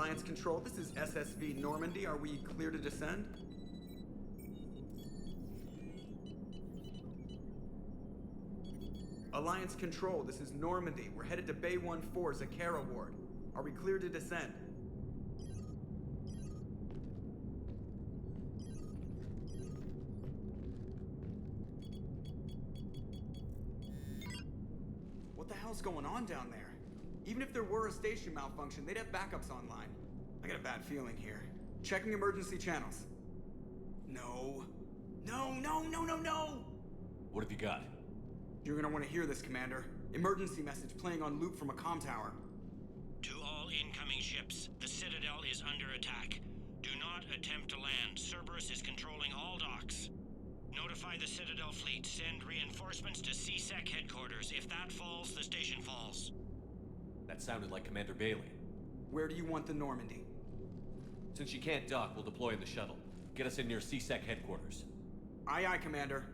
Alliance Control, this is SSV Normandy. Are we clear to descend? Alliance Control, this is Normandy. We're headed to Bay 1-4, Zakara Ward. Are we clear to descend? What the hell's going on down there? Even if there were a station malfunction, they'd have backups online. I got a bad feeling here. Checking emergency channels. No. No, no, no, no, no! What have you got? You're gonna want to hear this, Commander. Emergency message playing on loop from a comm tower. To all incoming ships, the Citadel is under attack. Do not attempt to land. Cerberus is controlling all docks. Notify the Citadel fleet. Send reinforcements to CSEC headquarters. If that falls, the station falls. That sounded like Commander Bailey. Where do you want the Normandy? Since she can't dock, we'll deploy in the shuttle. Get us in near CSEC headquarters. Aye, aye, Commander.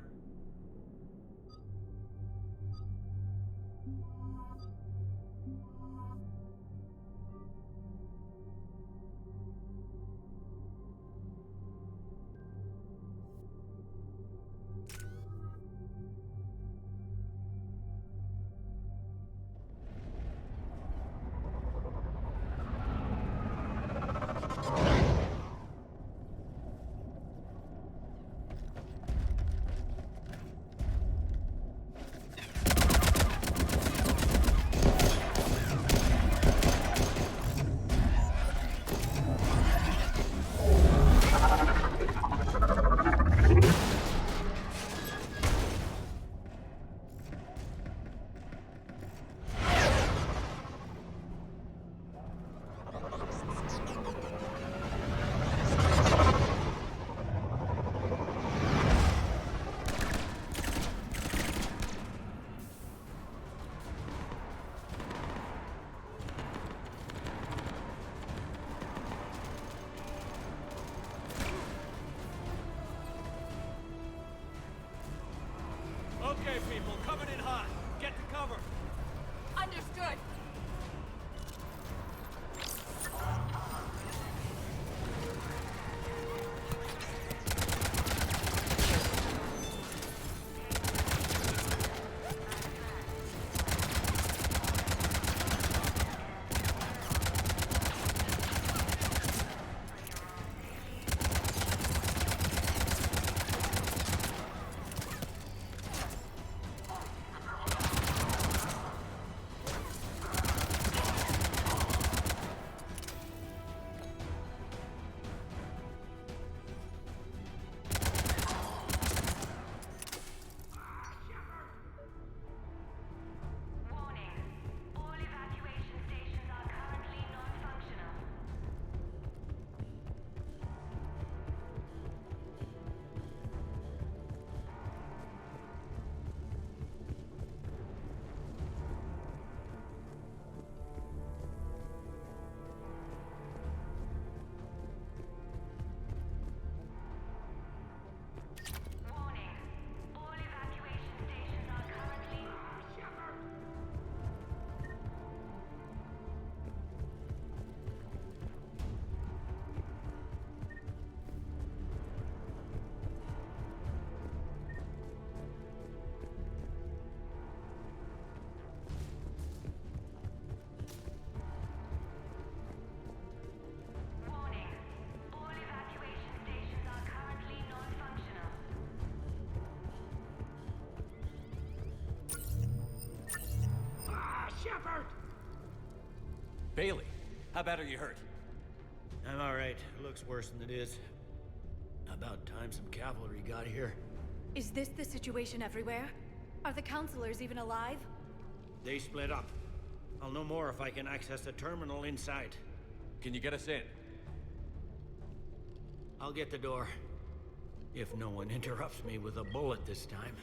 Okay, people, coming in hot. Get to cover. Understood. Bailey, how bad are you hurt? I'm alright. Looks worse than it is. About time some cavalry got here. Is this the situation everywhere? Are the counselors even alive? They split up. I'll know more if I can access the terminal inside. Can you get us in? I'll get the door. If no one interrupts me with a bullet this time.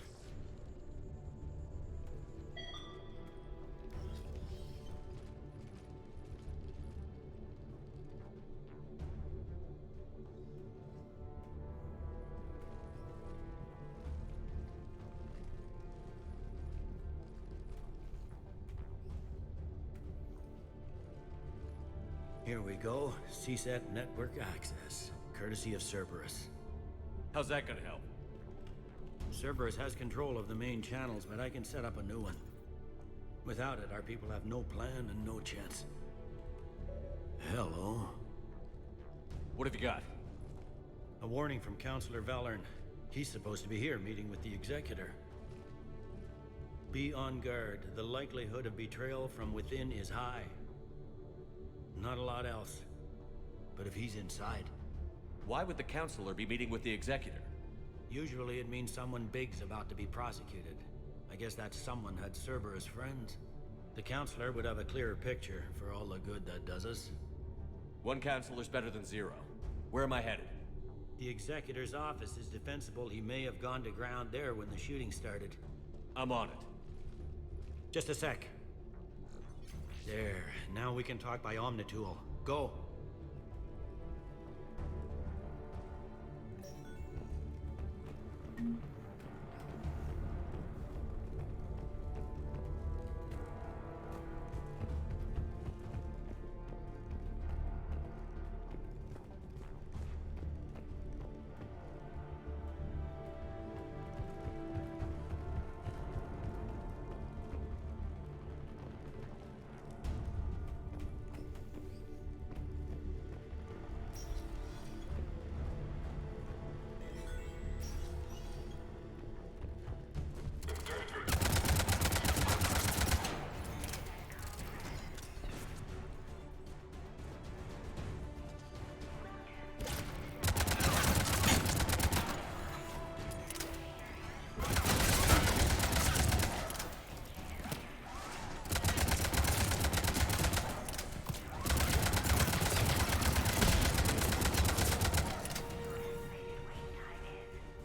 Here we go. CSET network access, courtesy of Cerberus. How's that gonna help? Cerberus has control of the main channels, but I can set up a new one. Without it, our people have no plan and no chance. Hello. What have you got? A warning from Counselor Valern. He's supposed to be here meeting with the Executor. Be on guard. The likelihood of betrayal from within is high. Not a lot else. But if he's inside... Why would the Counselor be meeting with the Executor? Usually it means someone big's about to be prosecuted. I guess that someone had Cerberus friends. The Counselor would have a clearer picture for all the good that does us. One Counselor's better than zero. Where am I headed? The Executor's office is defensible. He may have gone to ground there when the shooting started. I'm on it. Just a sec. There. Now we can talk by Omnitool. Go.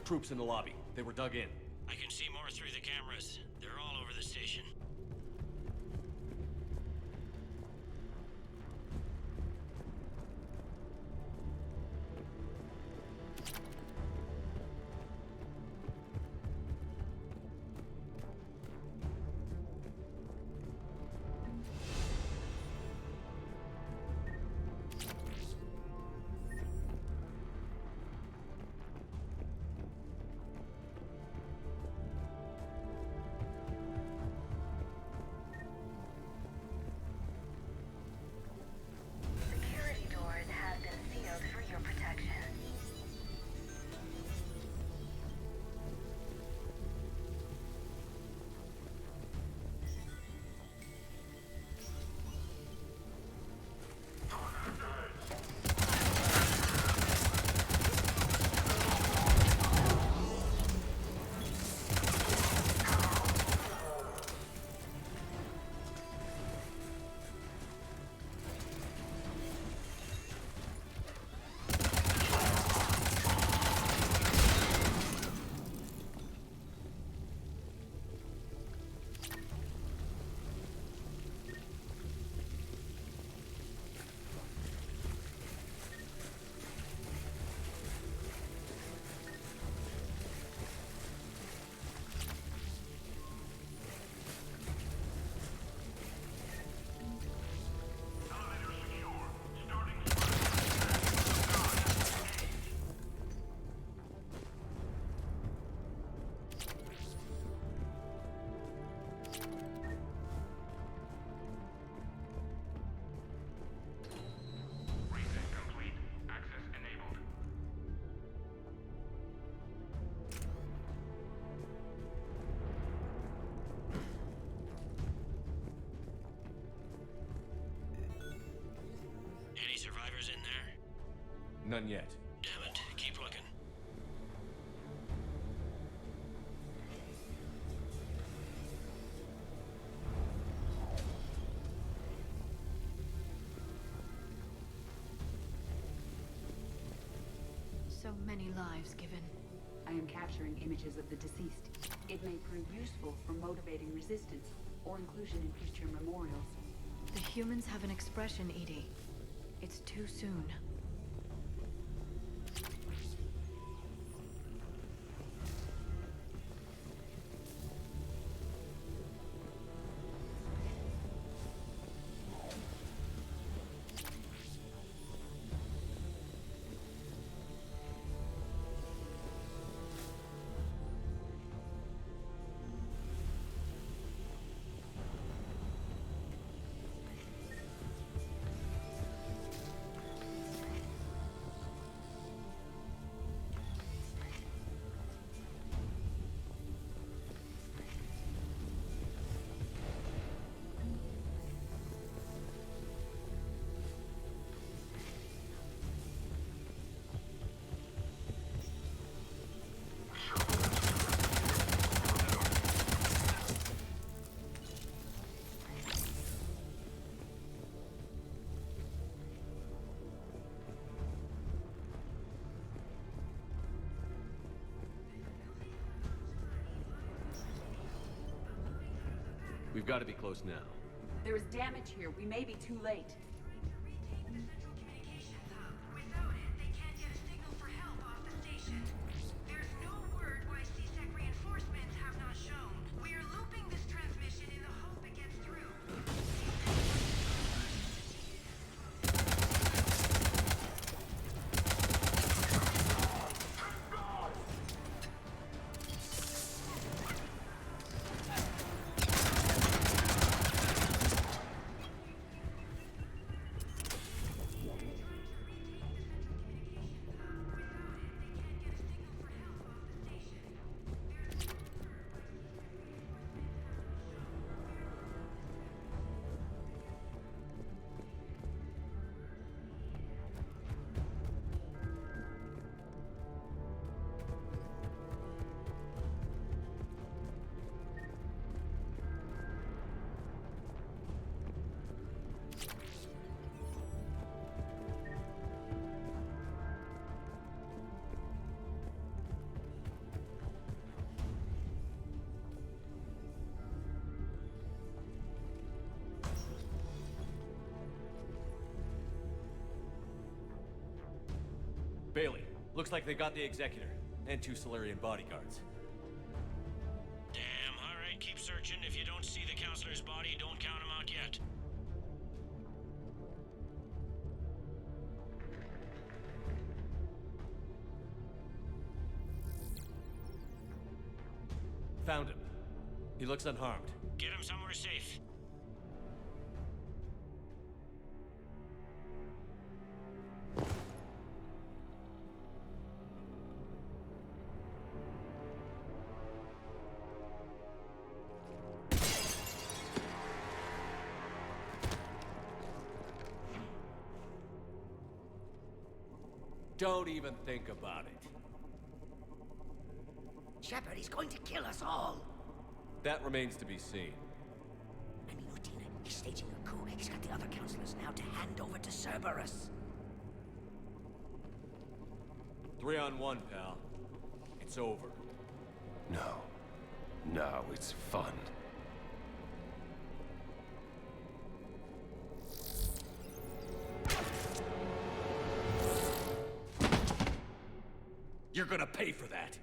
Troops in the lobby. They were dug in. I can see more through the cameras. They're all over the station. Security doors have been sealed for your protection. Any survivors in there? None yet. Damn it. Keep looking. So many lives given. I am capturing images of the deceased. It may prove useful for motivating resistance or inclusion in future memorials. The humans have an expression, Edie. It's too soon. We've got to be close now. There is damage here. We may be too late. Bailey, looks like they got the Executor and 2 Solarian bodyguards. Damn, alright, keep searching. If you don't see the counselor's body, don't count him out yet. Found him. He looks unharmed. Get him somewhere safe. Don't even think about it. Shepard, he's going to kill us all. That remains to be seen. I mean, Udina, he's staging a coup. He's got the other counselors now to hand over to Cerberus. 3 on 1, pal. It's over. No. No, it's fun. You're gonna pay for that.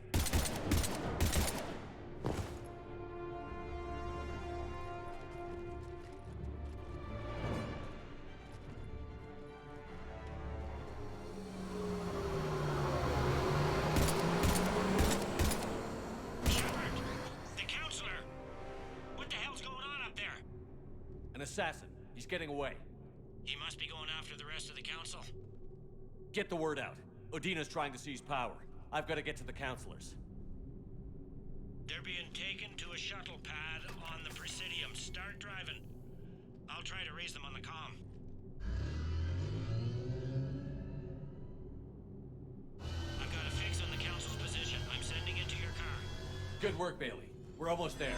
The counselor! What the hell's going on up there? An assassin. He's getting away. He must be going after the rest of the council. Get the word out. Udina's trying to seize power. I've got to get to the counselors. They're being taken to a shuttle pad on the Presidium. Start driving. I'll try to raise them on the comm. I've got a fix on the council's position. I'm sending it to your car. Good work, Bailey. We're almost there.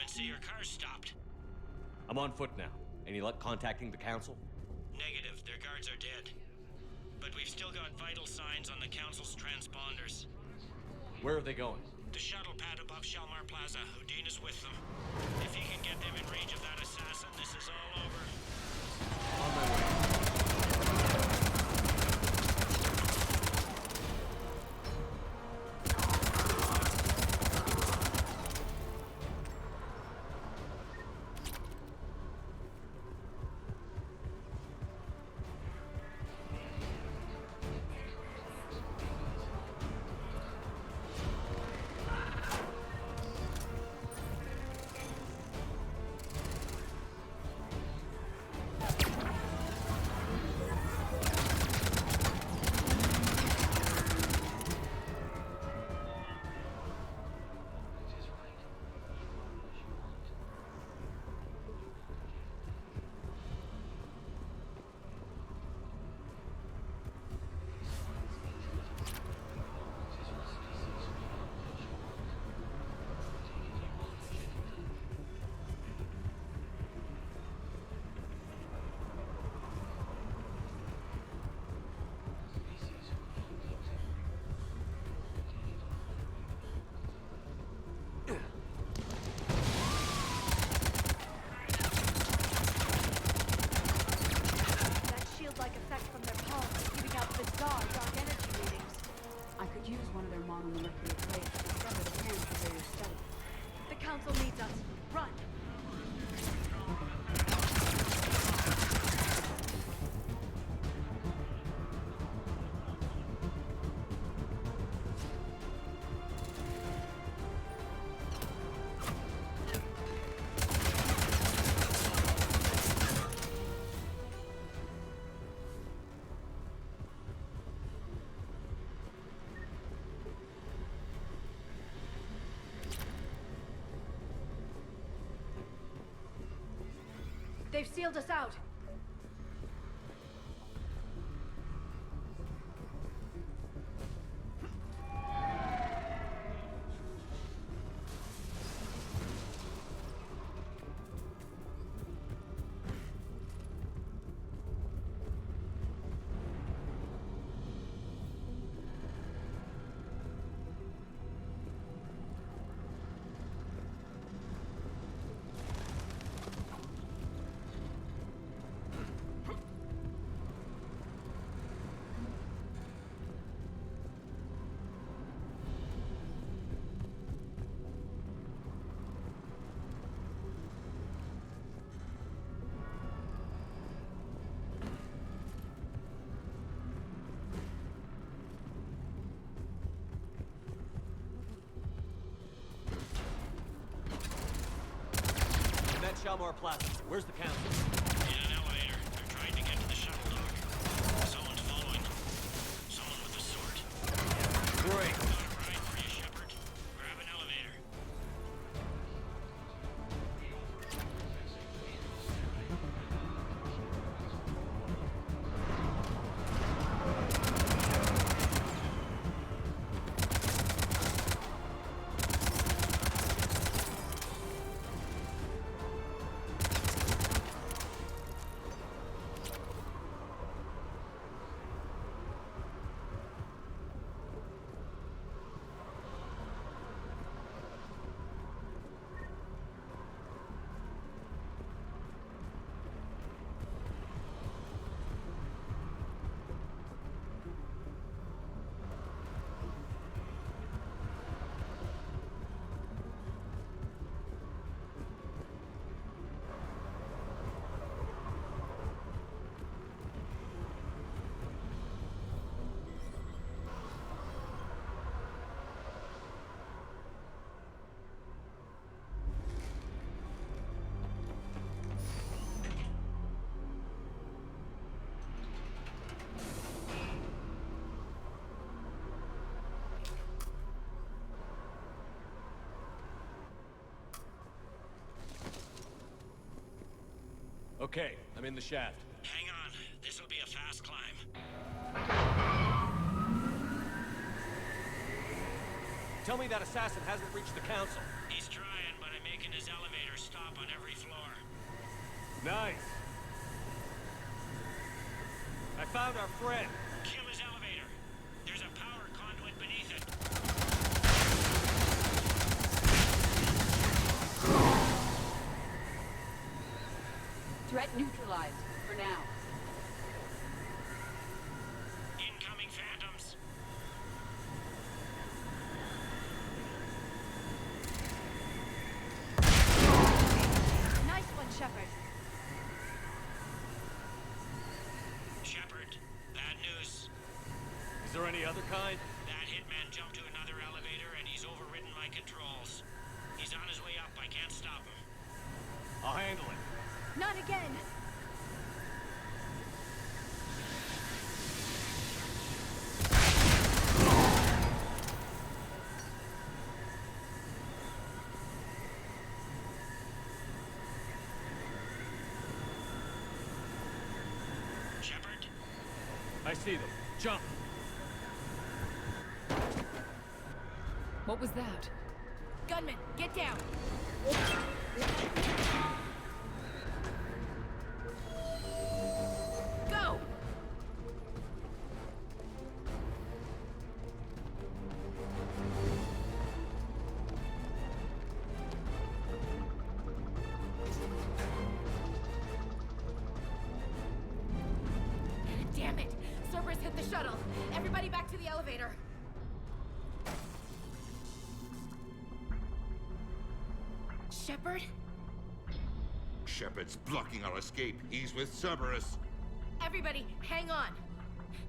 See, your car's stopped. I'm on foot now. Any luck contacting the council? Negative. Their guards are dead. But we've still got vital signs on the council's transponders. Where are they going? The shuttle pad above Shalmar Plaza. Udina's with them. If he can get them in range of that assassin, this is all over. On my way. They've sealed us out. Shalmar Plaza. Where's the council? In an elevator. They're trying to get to the shuttle dock. Someone's following them. Someone with a sword. Great. Got a ride for you, Shepard. Grab an elevator. Okay, I'm in the shaft. Hang on. This'll be a fast climb. Tell me that assassin hasn't reached the council. He's trying, but I'm making his elevator stop on every floor. Nice. I found our friend. Kill his elevator. There's a power conduit beneath it. Threat neutralized, for now. Incoming phantoms. Nice one, Shepard. Shepard, bad news. Is there any other kind? That hitman jumped to another elevator and he's overridden my controls. He's on his way up. I can't stop him. I'll handle it. Not again! Shepard? I see them. Jump! What was that? Gunman, get down! Go! Damn it! Cerberus hit the shuttle! Everybody back to the elevator! Shepard? Shepard's blocking our escape. He's with Cerberus. Everybody, hang on!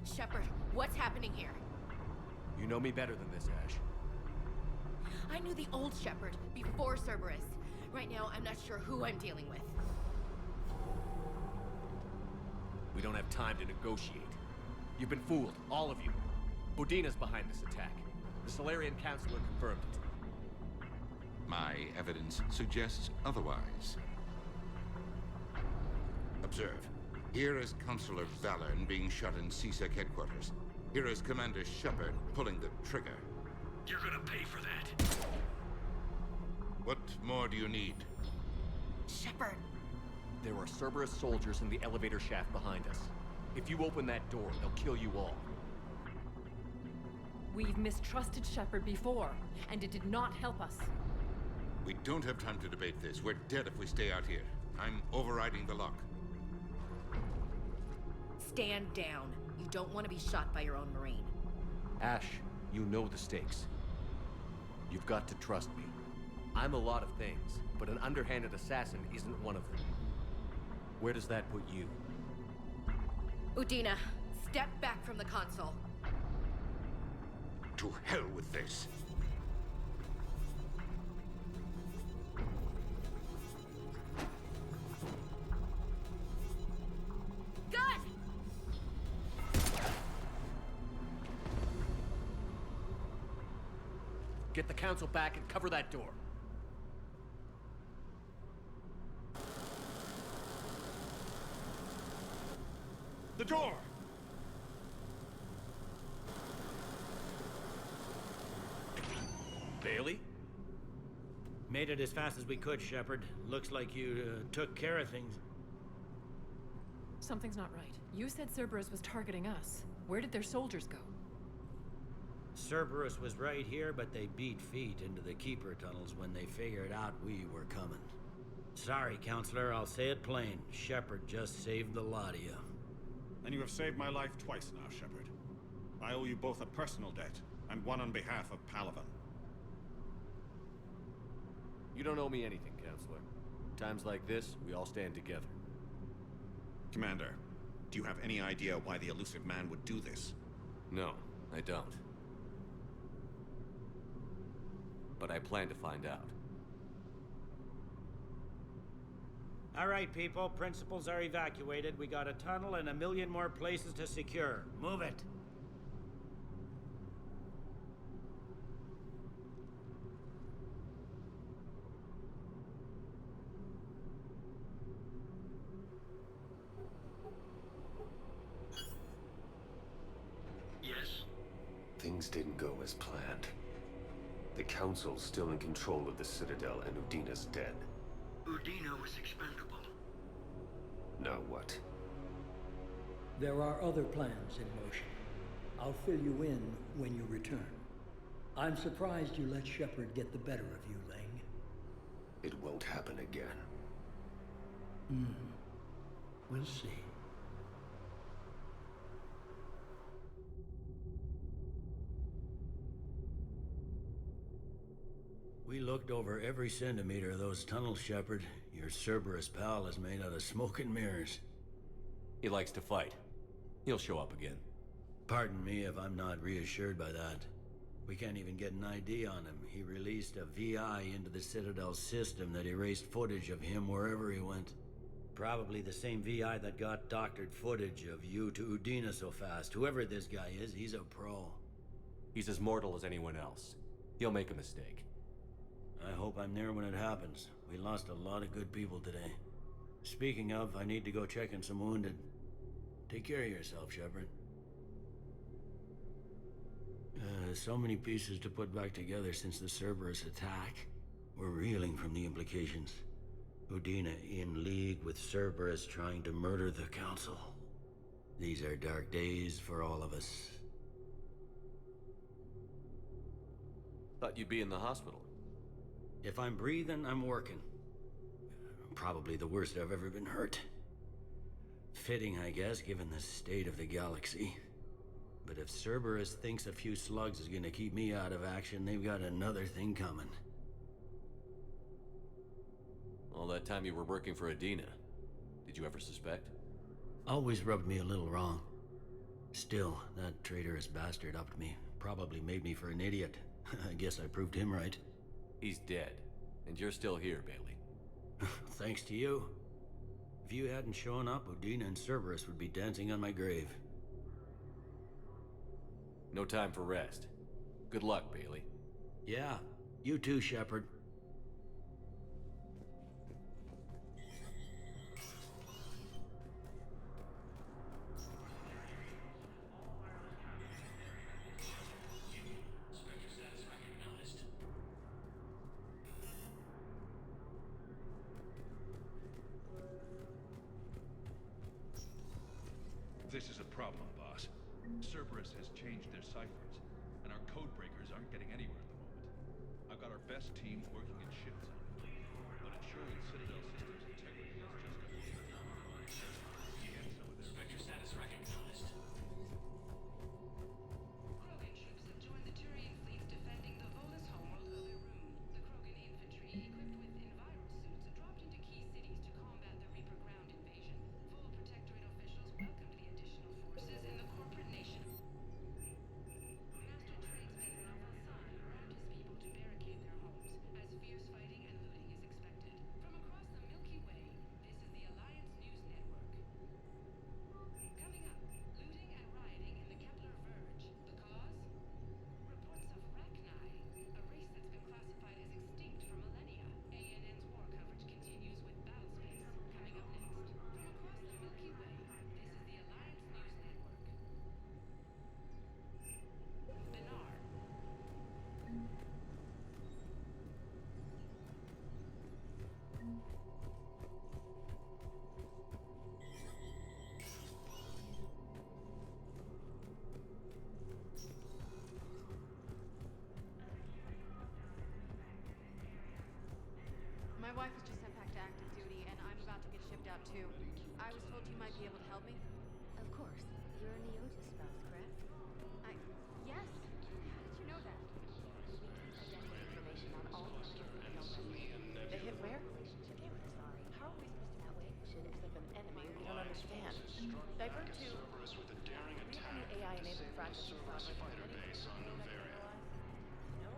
Shepard, what's happening here? You know me better than this, Ash. I knew the old Shepard before Cerberus. Right now, I'm not sure who I'm dealing with. We don't have time to negotiate. You've been fooled, all of you. Udina's behind this attack. The Solarian Councilor confirmed it. My evidence suggests otherwise. observe. Here is Councillor Valern being shot in CSEC headquarters. Here is Commander Shepard pulling the trigger. You're gonna pay for that. What more do you need? Shepard! There are Cerberus soldiers in the elevator shaft behind us. If you open that door, they'll kill you all. We've mistrusted Shepard before, and it did not help us. We don't have time to debate this. We're dead if we stay out here. I'm overriding the lock. Stand down. You don't want to be shot by your own Marine. Ash, you know the stakes. You've got to trust me. I'm a lot of things, but an underhanded assassin isn't one of them. Where does that put you? Udina, step back from the console. To hell with this. Gun! Get the council back and cover that door. The door! Bailey? Made it as fast as we could, Shepard. Looks like you took care of things. Something's not right. You said Cerberus was targeting us. Where did their soldiers go? Cerberus was right here, but they beat feet into the Keeper tunnels when they figured out we were coming. Sorry, Counselor, I'll say it plain. Shepard just saved the lot of you. And you have saved my life twice now, Shepard. I owe you both a personal debt, and one on behalf of Palaven. You don't owe me anything, Counselor. Times like this, we all stand together. Commander, do you have any idea why the elusive man would do this? No, I don't. But I plan to find out. All right, people. Principals are evacuated. We got a tunnel and 1 million more places to secure. Move it. Yes? Things didn't go as planned. The Council's still in control of the Citadel and Udina's dead. Udina was expendable. Now what? There are other plans in motion. I'll fill you in when you return. I'm surprised you let Shepard get the better of you, Ling. It won't happen again. We'll see. We looked over every centimeter of those tunnels, Shepard. Your Cerberus pal is made out of smoke and mirrors. He likes to fight. He'll show up again. Pardon me if I'm not reassured by that. We can't even get an ID on him. He released a VI into the Citadel system that erased footage of him wherever he went. Probably the same VI that got doctored footage of you to Udina so fast. Whoever this guy is, he's a pro. He's as mortal as anyone else. He'll make a mistake. I hope I'm there when it happens. We lost a lot of good people today. Speaking of, I need to go check on some wounded. Take care of yourself, Shepard. So many pieces to put back together since the Cerberus attack. We're reeling from the implications. Udina in league with Cerberus trying to murder the Council. These are dark days for all of us. Thought you'd be in the hospital. If I'm breathing, I'm working. Probably the worst I've ever been hurt. Fitting, I guess, given the state of the galaxy. But if Cerberus thinks a few slugs is gonna keep me out of action, they've got another thing coming. All that time you were working for Udina, did you ever suspect? Always rubbed me a little wrong. Still, that traitorous bastard upped me. Probably made me for an idiot. I guess I proved him right. He's dead, and you're still here, Bailey. Thanks to you. If you hadn't shown up, Udina and Cerberus would be dancing on my grave. No time for rest. Good luck, Bailey. Yeah, you too, Shepard. This is a problem, boss. Cerberus has changed their ciphers, and our code breakers aren't getting anywhere at the moment. I've got our best team working in shifts on it, but ensuring Citadel systems integrity is just a and some of their vector status recognized. Krogan troops have joined the Turian fleets defending the Volus homeworld of Irun. The Krogan infantry, equipped with enviro suits, dropped into key cities to combat the Reaper ground invasion. Full Protectorate officials welcomed the additional forces in the corporate nation. Master tradesman Ravalsan warned his people to barricade their homes, as fierce fighting and looting is expected. From across the Milky Way, this is the Alliance News Network. Coming up, looting and rioting in the Kepler Verge. The cause? Reports of Rachni, a race that's been classified as extinct for millennia. ANN's war coverage continues with Battlespace. Coming up next. From across the Milky Way, this is the Alliance News Network. Benar. My wife was just sent back to active duty, and I'm about to get shipped out too. I was told you might be able to help me. Of course. You're a Neoja spouse, correct? Yes. How did you know that? We keep identity information on all the They hit where? Sorry. How are we supposed to that way? Should It's like an enemy we don't understand. Divert to Cerberus with a daring attack the AI-enabled fragments of Cerberus fighter base on Novaria. No?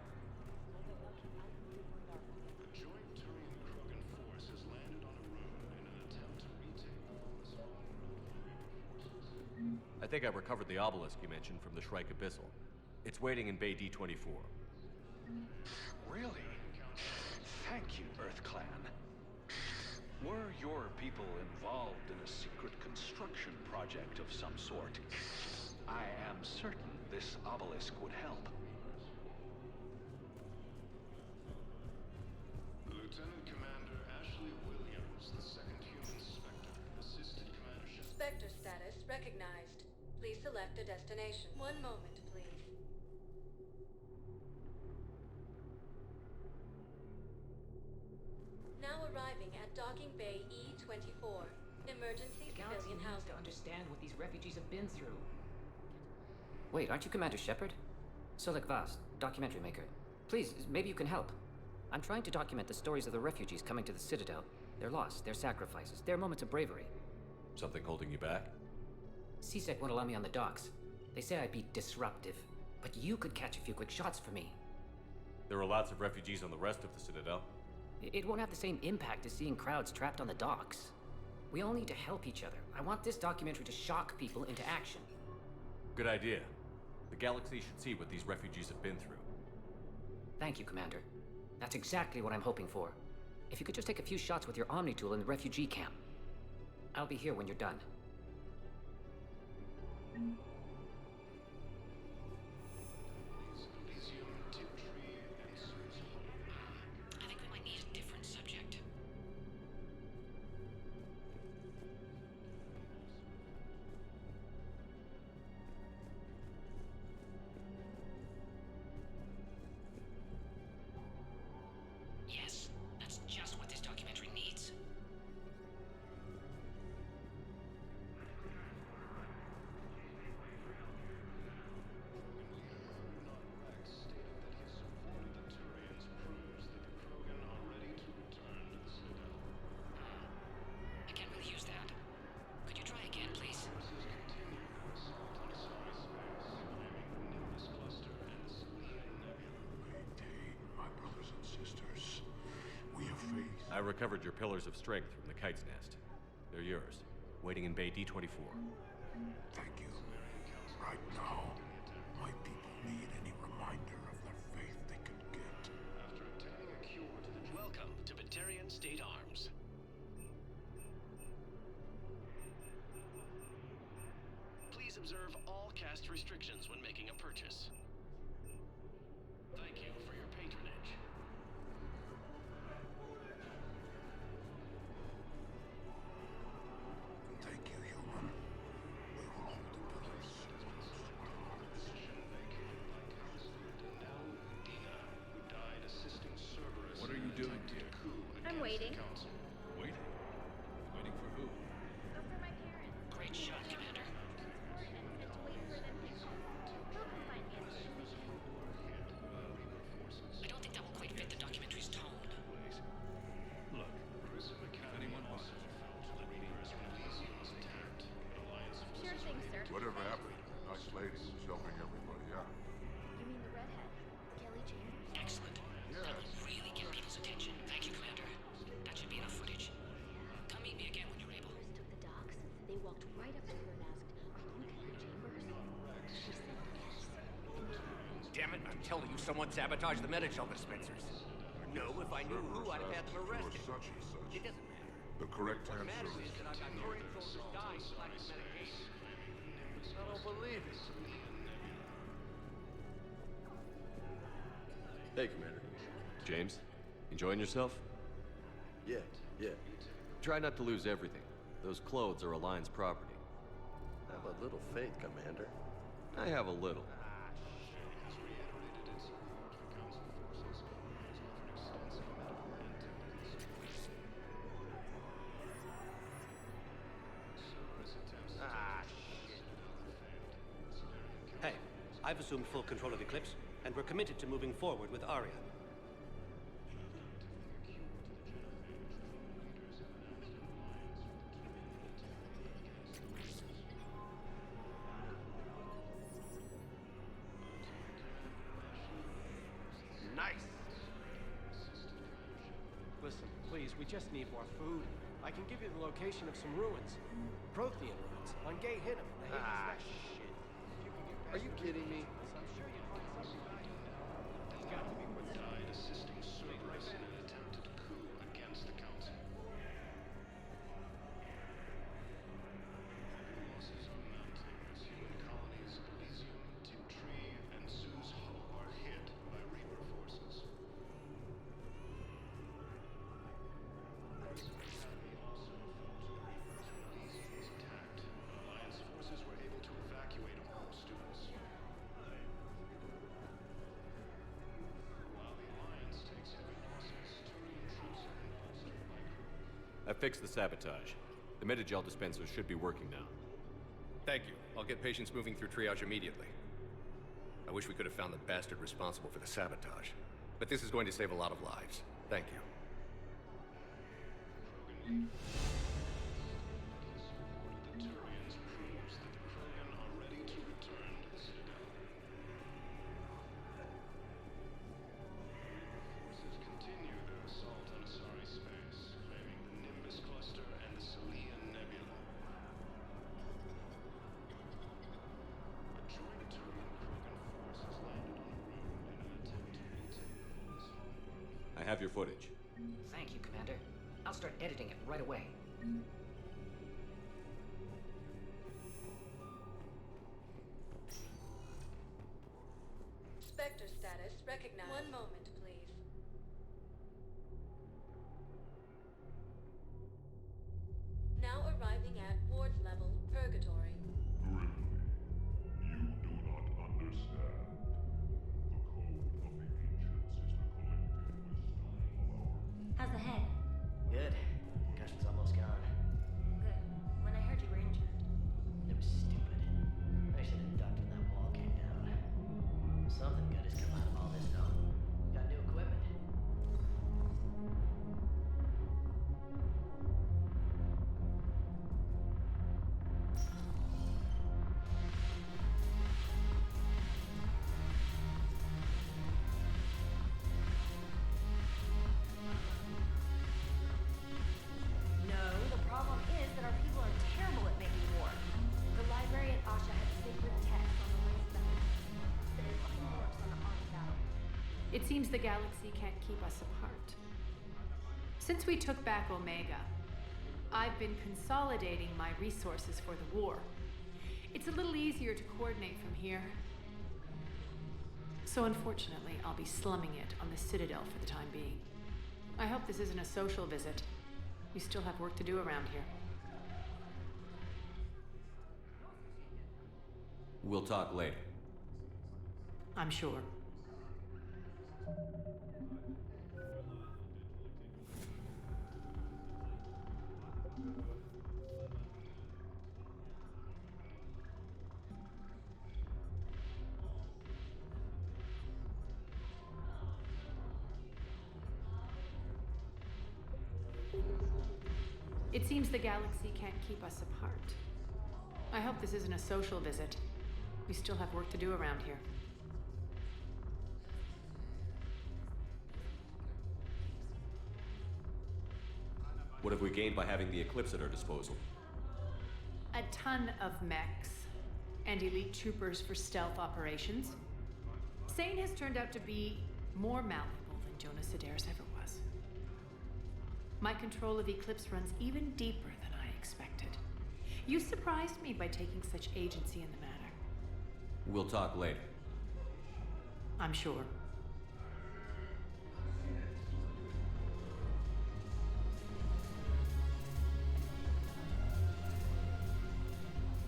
A joint Turian-Krogan force has landed on Irun in an attempt to retake the Volus homeworld. I think I recovered the obelisk you mentioned from the Shrike Abyssal. It's waiting in Bay D-24. Really? Thank you, Earth Clan. Were your people involved in a secret construction project of some sort, I am certain this obelisk would help. Lieutenant Commander Ashley Williams, the second human Spectre, assisted Commander Spectre status recognized. Please select a destination. One moment, please. Now arriving at Docking Bay E-24. Emergency civilian housing. To understand what these refugees have been through. Wait, aren't you Commander Shepard? Solik Vast, documentary maker. Please, maybe you can help. I'm trying to document the stories of the refugees coming to the Citadel. Their loss, their sacrifices, their moments of bravery. Something holding you back? CSEC won't allow me on the docks. They say I'd be disruptive. But you could catch a few quick shots for me. There are lots of refugees on the rest of the Citadel. It won't have the same impact as seeing crowds trapped on the docks. We all need to help each other. I want this documentary to shock people into action. Good idea. The galaxy should see what these refugees have been through. Thank you, Commander. That's exactly what I'm hoping for. If you could just take a few shots with your Omni tool in the refugee camp. I'll be here when you're done. I think we might need a different subject. Yes, that's just what this documentary needs. I can't really use that. Could you try again, please? My brothers and sisters, we have faith. I recovered your pillars of strength from the Kite's Nest. They're yours, waiting in Bay D-24. Thank you. Right now, my people need any reminder of their faith they can get. After obtaining a cure to the... Welcome to Batarian State Arms. Please observe all caste restrictions when making a purchase. Thank you for your patronage. Thank you, human. We will walked right up to her and asked, "Are you Captain Chambers?" She said yes. Damn it, I'm telling you, someone sabotaged the Medi-Gel dispensers. No, if I knew who, I'd have had them arrested. Such and such. It doesn't matter. The correct What answer matters is that I've got current soldiers dying from lack of medication. I don't believe it. Hey, Commander. James, enjoying yourself? Yeah, yeah. Try not to lose everything. Those clothes are Alliance property. Have a little faith, Commander. I have a little. Hey, I've assumed full control of Eclipse, and we're committed to moving forward with Arya. Nice! Listen, please, we just need more food. I can give you the location of some ruins. Prothean ruins on Gay Hinnom. The Hades Nest. Shit. Are you kidding me? I'm sure you'd find something valuable now. There's got to be more Died assisting Cerberus in an attempted coup against the Council. Losses are mounting as human colonies Elysium, Team Tree, and Sue's Hope are hit by Reaper forces. Prison Academy also fell to Reapers when Elysium was attacked. Alliance forces were able to evacuate all students. While the Alliance takes heavy losses, Turian troops have been bolstered by crew. I fixed the sabotage. The Medi-Gel dispensers should be working now. Thank you. I'll get patients moving through triage immediately. I wish we could have found the bastard responsible for the sabotage. But this is going to save a lot of lives. Thank you. The Turians proves that the Krogan are ready to return to the Citadel. Reaper forces continue their assault on Asari space, claiming the Nimbus Cluster and the Selian Nebula. A joint Turian-Krogan force has landed on the room in an attempt to retake Nimbus. I have your footage. Thank you, Commander. I'll start editing it right away. Spectre status recognized. One moment, please. Now arriving at ward level, Purgatory. Grimly, you do not understand. The code of the ancients is the collective wisdom of our How's the head? Good. Concussion's almost gone. Good. When I heard you were injured. It was stupid. I should have ducked when that wall came down. Something good has come out of all this, though. Got new equipment. No, the problem is that our people are terrible at making war. The library at Asha had sacred texts on the ways of the Hades. There's nothing works on the art of battle. It seems the galaxy can't keep us apart. Since we took back Omega, I've been consolidating my resources for the war. It's a little easier to coordinate from here. So unfortunately, I'll be slumming it on the Citadel for the time being. I hope this isn't a social visit. We still have work to do around here. We'll talk later. I'm sure. It seems the galaxy can't keep us apart. I hope this isn't a social visit. We still have work to do around here. What have we gained by having the Eclipse at our disposal? a ton of mechs and elite troopers for stealth operations. Sane has turned out to be more malleable than Jonas Sedaris ever was. My control of Eclipse runs even deeper than I expected. You surprised me by taking such agency in the matter. We'll talk later. I'm sure.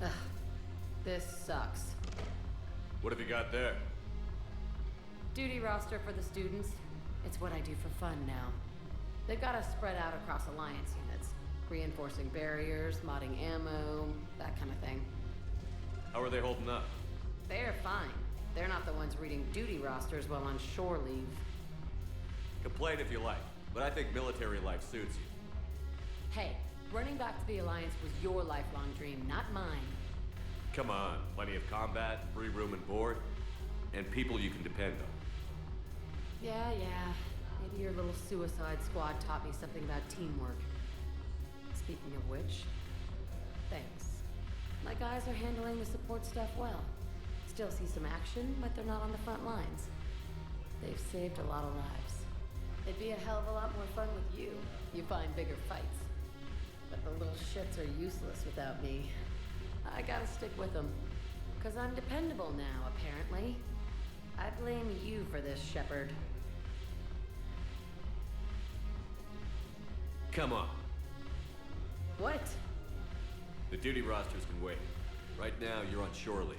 Ugh, this sucks. What have you got there? Duty roster for the students. It's what I do for fun now. They've got us spread out across Alliance units, reinforcing barriers, modding ammo, that kind of thing. How are they holding up? They're fine. They're not the ones reading duty rosters while on shore leave. Complain if you like, but I think military life suits you. Hey, running back to the Alliance was your lifelong dream, not mine. Come on, plenty of combat, free room and board, and people you can depend on. Yeah. Maybe your little suicide squad taught me something about teamwork. Speaking of which, thanks. My guys are handling the support stuff well. Still see some action, but they're not on the front lines. They've saved a lot of lives. It'd be a hell of a lot more fun with you. You find bigger fights. But the little shits are useless without me. I gotta stick with them. 'Cause I'm dependable now, apparently. I blame you for this, Shepard. Come on. What? The duty rosters can wait. Right now, you're on shore leave.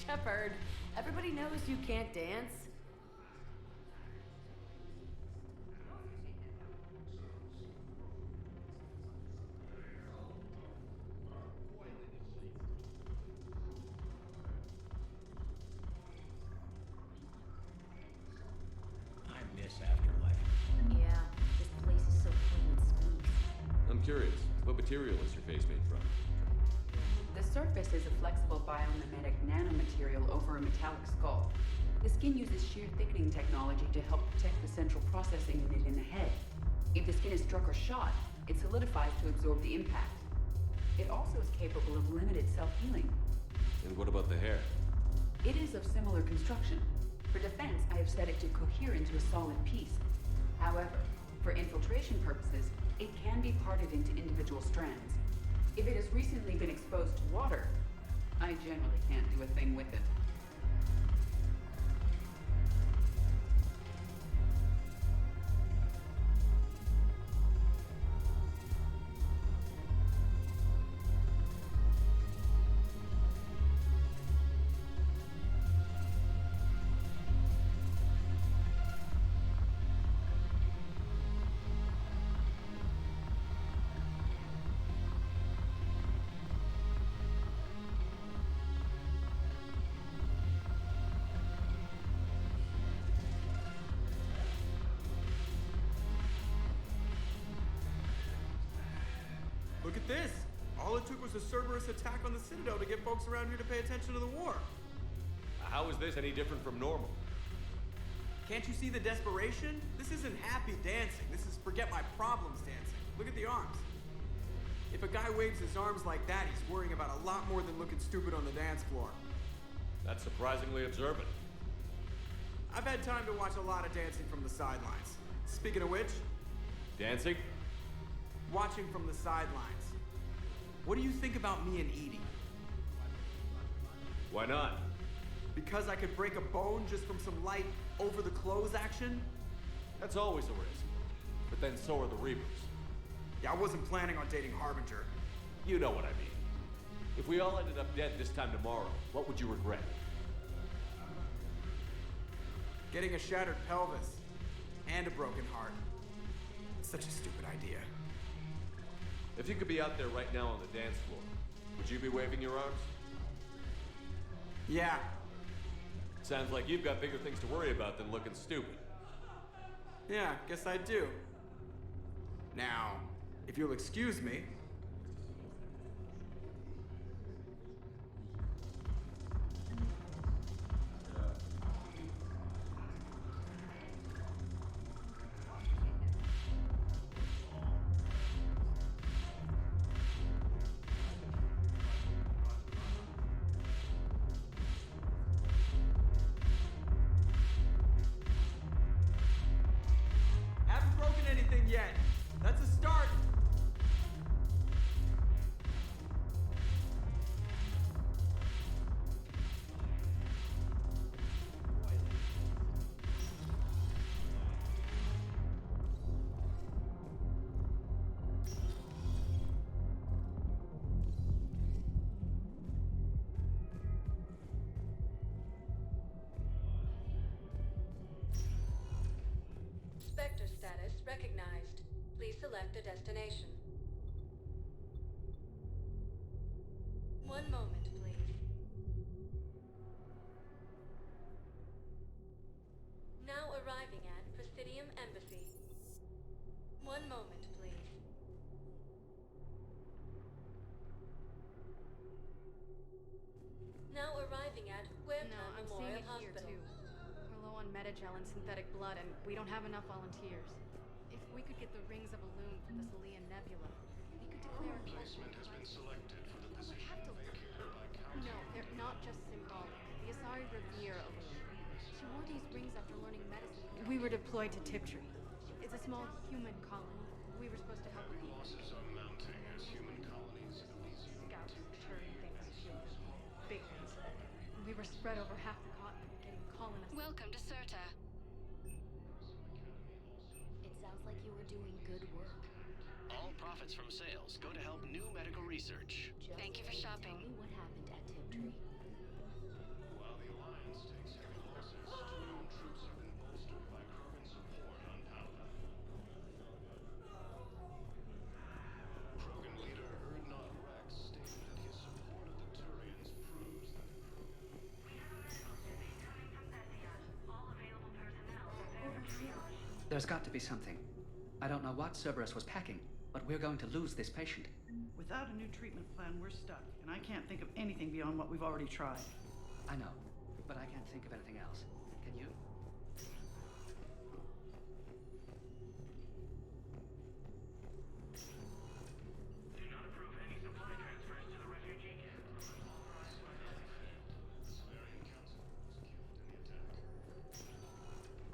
Shepard, everybody knows you can't dance. I miss Afterlife. Yeah, this place is so clean and squeaky. I'm curious, what material is your face made from? The surface is a flexible biomimetic nanomaterial over a metallic skull. The skin uses shear thickening technology to help protect the central processing unit in the head. If the skin is struck or shot, it solidifies to absorb the impact. It also is capable of limited self-healing. And what about the hair? It is of similar construction. For defense, I have set it to cohere into a solid piece. However, for infiltration purposes, it can be parted into individual strands. If it has recently been exposed to water, I generally can't do a thing with it. Look at this! All it took was a Cerberus attack on the Citadel to get folks around here to pay attention to the war. How is this any different from normal? Can't you see the desperation? This isn't happy dancing. This is forget my problems dancing. Look at the arms. If a guy waves his arms like that, he's worrying about a lot more than looking stupid on the dance floor. That's surprisingly observant. I've had time to watch a lot of dancing from the sidelines. Speaking of which... Dancing? Watching from the sidelines. What do you think about me and Edie? Why not? Because I could break a bone just from some light over-the-clothes action? That's always a risk. But then so are the Reapers. Yeah, I wasn't planning on dating Harbinger. You know what I mean. If we all ended up dead this time tomorrow, what would you regret? Getting a shattered pelvis. And a broken heart. Such a stupid idea. If you could be out there right now on the dance floor, would you be waving your arms? Yeah. Sounds like you've got bigger things to worry about than looking stupid. Yeah, guess I do. Now, if you'll excuse me. recognized. Please select a destination. One moment, please. Now arriving at Presidium Embassy. One moment, please. Now arriving at Huerta No, I'm seeing Memorial it here Hospital. too. We're low on metagel and synthetic blood, and we don't have enough volunteers. If we could get the rings of Elune from the Salian Nebula, we could declare a Replacement has been selected for the position vacated by Council. No, they're not just symbolic. The Asari revere Elune. She wore these rings after learning medicine. We were deployed to Tiptree. It's a small human colony. We were supposed to help with Heavy losses are mounting as human colonies in Elysium scouts turn things into big ones. We were spread over half the continent, getting colonized. Welcome to Serta. It sounds like you were doing good work. All profits from sales go to help new medical research. Thank you for shopping. Tell me what happened at Tiptree. While the Alliance takes heavy losses, Turian troops have been bolstered by Krogan support on Paladin. Krogan leader Erdnot Rex stated that his support of the Turians proves that There's got to be something. I don't know what Cerberus was packing, but we're going to lose this patient. Without a new treatment plan, we're stuck, and I can't think of anything beyond what we've already tried. I know, but I can't think of anything else. Can you? do not approve any supply transfers to the refugee camp. Authorized by nothing. Solarian Council was killed in the attack.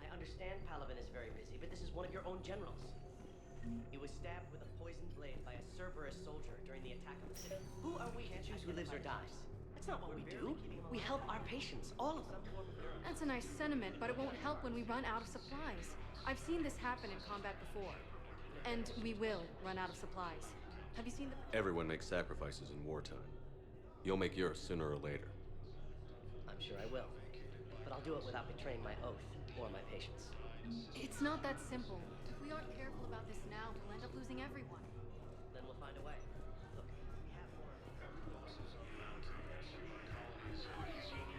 I understand Paladin is very busy, but this is one of your own generals. He was stabbed with a poisoned blade by a Cerberus soldier during the attack on the city. Who are we to choose who lives or dies? That's not what we do. We help our patients, all of them. That's a nice sentiment, but it won't help when we run out of supplies. I've seen this happen in combat before. And we will run out of supplies. Have you seen the... Everyone makes sacrifices in wartime. You'll make yours sooner or later. I'm sure I will. But I'll do it without betraying my oath or my patients. It's not that simple. If we aren't careful about this now, we'll end up losing everyone. Then we'll find a way. Look, we have more. Heavy losses are mounting as human colonies in Elysium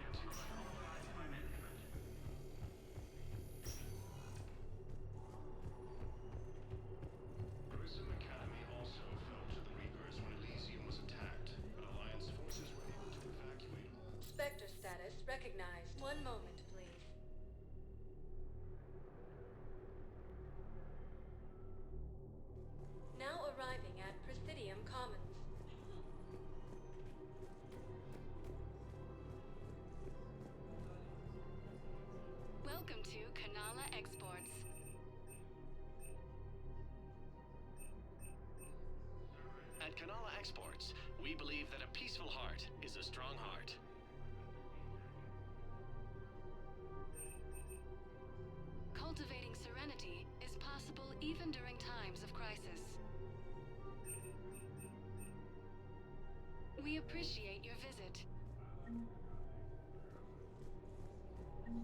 Prism Academy also fell to the Reapers when Elysium was attacked, but Alliance forces were able to evacuate all. Spectre status recognized. One moment, please. Now arriving at Presidium Commons. Welcome to Kanala Exports. At Kanala Exports, we believe that a peaceful heart is a strong heart. Cultivating serenity is possible even during times of crisis. We appreciate your visit.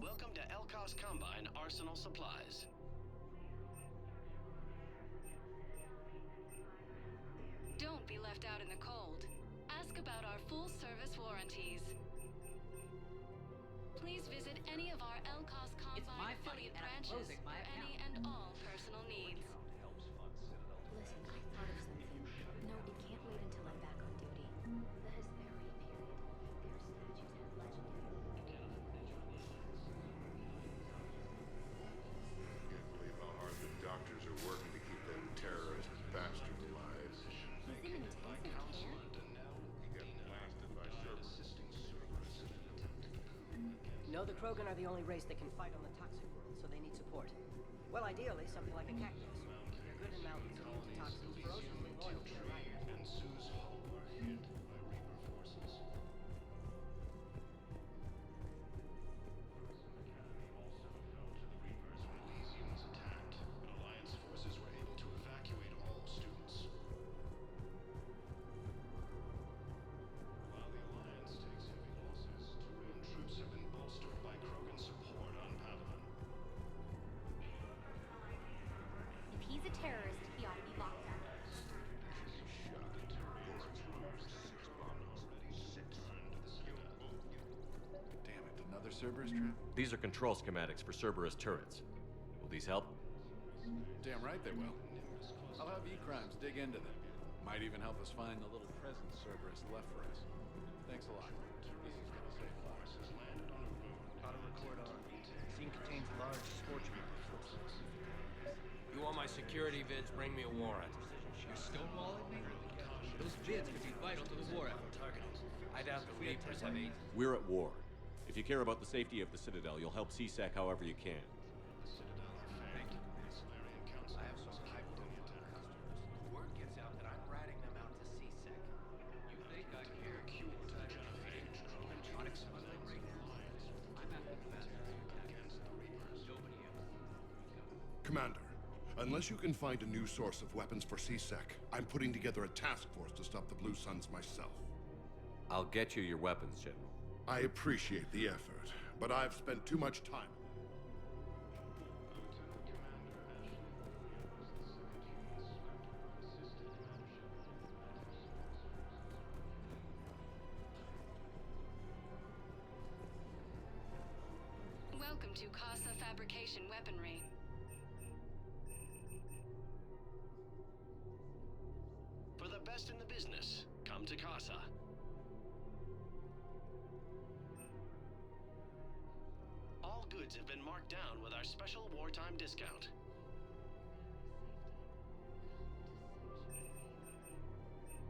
Welcome to Elkos Combine Arsenal Supplies. Don't be left out in the cold. Ask about our full-service warranties. Please visit any of our Elkos Combine affiliate branches for any and all personal needs. Listen, I thought of something. No, it can't wait until I'm back on duty. The Hesperia period. Their statues have legendary... Can't believe how hard the doctors are working to keep them terrorist bastards alive. He's in intensive care. He got blasted by Cerberus. No, the Krogan are the only race that can fight on the toxic world, so they need support. Well, ideally, something like a cactus. They're good in mountains, immune to toxins, ferociously loyal to their rider. And Sue's hull were hit by Reaper forces. Elysium was attacked, but Alliance forces were able to evacuate all students. While the Alliance takes heavy losses, Turian troops have been bolstered by Krogan support on Paladin. If he Cerberus trap? These are control schematics for Cerberus turrets. Will these help? Damn right they will. I'll have E-Crimes dig into them. Might even help us find the little present Cerberus left for us. Thanks a lot. This is gonna save lives. Auto-record on. Scene contains large scorching. You want my security vids? Bring me a warrant. You're stonewalling me? Those vids could be vital to the war effort. I doubt the Reapers have eight. We're at war. If you care about the safety of the Citadel, you'll help CSEC however you can. Thank you. I have some high-profile customers. Word gets out that I'm ratting them out to CSEC. You think I care? Electronic smuggling right now. I'm at the best. Nobody else. Commander, unless you can find a new source of weapons for CSEC, I'm putting together a task force to stop the Blue Suns myself. I'll get you your weapons, General. I appreciate the effort, but I've spent too much time. Welcome to Casa Fabrication Weaponry. For the best in the business, come to Casa. All goods have been marked down with our special wartime discount.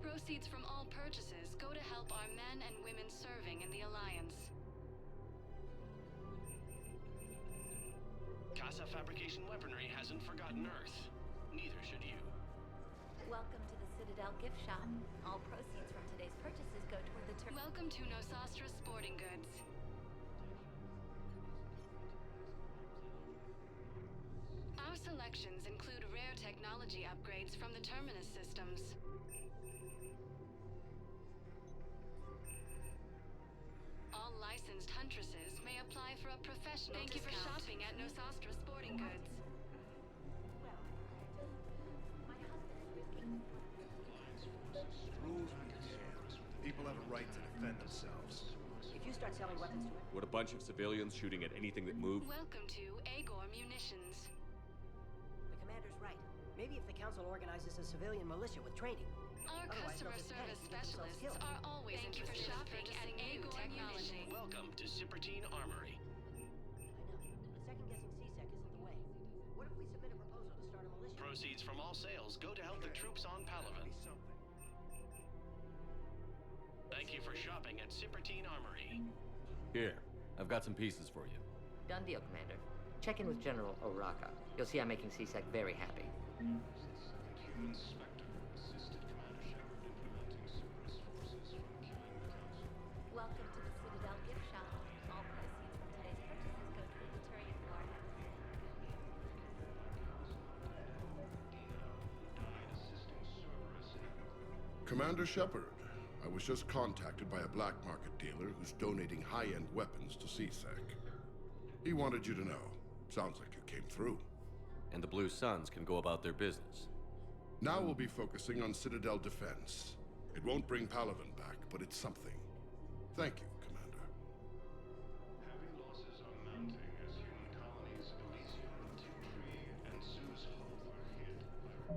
Proceeds from all purchases go to help our men and women serving in the Alliance. Casa Fabrication Weaponry hasn't forgotten Earth. Neither should you. Welcome to the Citadel gift shop. All proceeds from today's purchases go toward the Welcome to Nosastra Sporting Goods. Our selections include rare technology upgrades from the Terminus systems. All licensed huntresses may apply for a professional discount. Thank you for shopping at Nosastra Sporting Goods. Rules mean shit. People have a right to defend themselves. If you start selling weapons to it... Would a bunch of civilians shooting at anything that moved? Welcome to Agor Munitions. The commander's right. Maybe if the council organizes a civilian militia with training. Our Otherwise, customer they'll just service panic and get themselves specialists killed. are always interested in shopping at Agor Technology. Welcome to Cypertine Armory. Second-guessing CSEC isn't the way. What if we submit a proposal to start a militia? Proceeds from all sales go to help the troops on Palaven. Thank you for shopping at Cypertine Armory. Here, I've got some pieces for you. Done deal, Commander. Check in with General Oraka. You'll see I'm making CSEC very happy. Welcome to the Citadel gift shop. All proceeds from today's purchases go toward the Turian warhead. Commander Shepard, I was just contacted by a black market dealer who's donating high-end weapons to CSEC. He wanted you to know. Sounds like you came through. And the Blue Suns can go about their business. Now we'll be focusing on Citadel defense. It won't bring Palaven back, but it's something. Thank you, Commander. Heavy losses are mounting as human colonies Elysium, Tiptree, and Zeus Hope are hit by...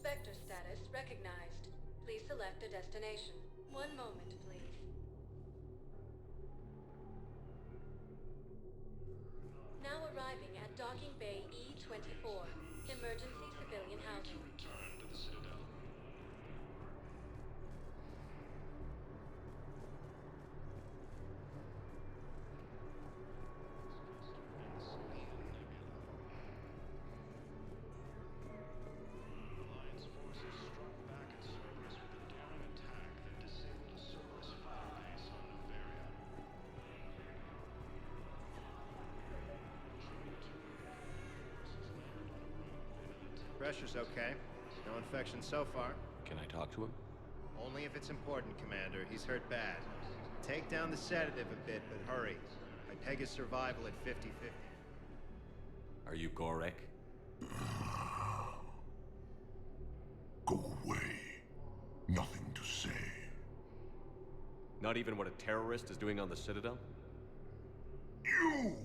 Spectre status recognized. Please select a destination. One moment, please. Now arriving at Docking Bay E-24. Emergency civilian housing. Return to the Citadel. Alliance forces struck back at Cerberus with a daring attack that disabled a Cerberus firebase on Noveria. Pressure's okay. No infection so far. Can I talk to him? Only if it's important, Commander. He's hurt bad. Take down the sedative a bit, but hurry. I peg his survival at 50-50. Are you Gorek? Go away. Nothing to say. Not even what a terrorist is doing on the Citadel? You!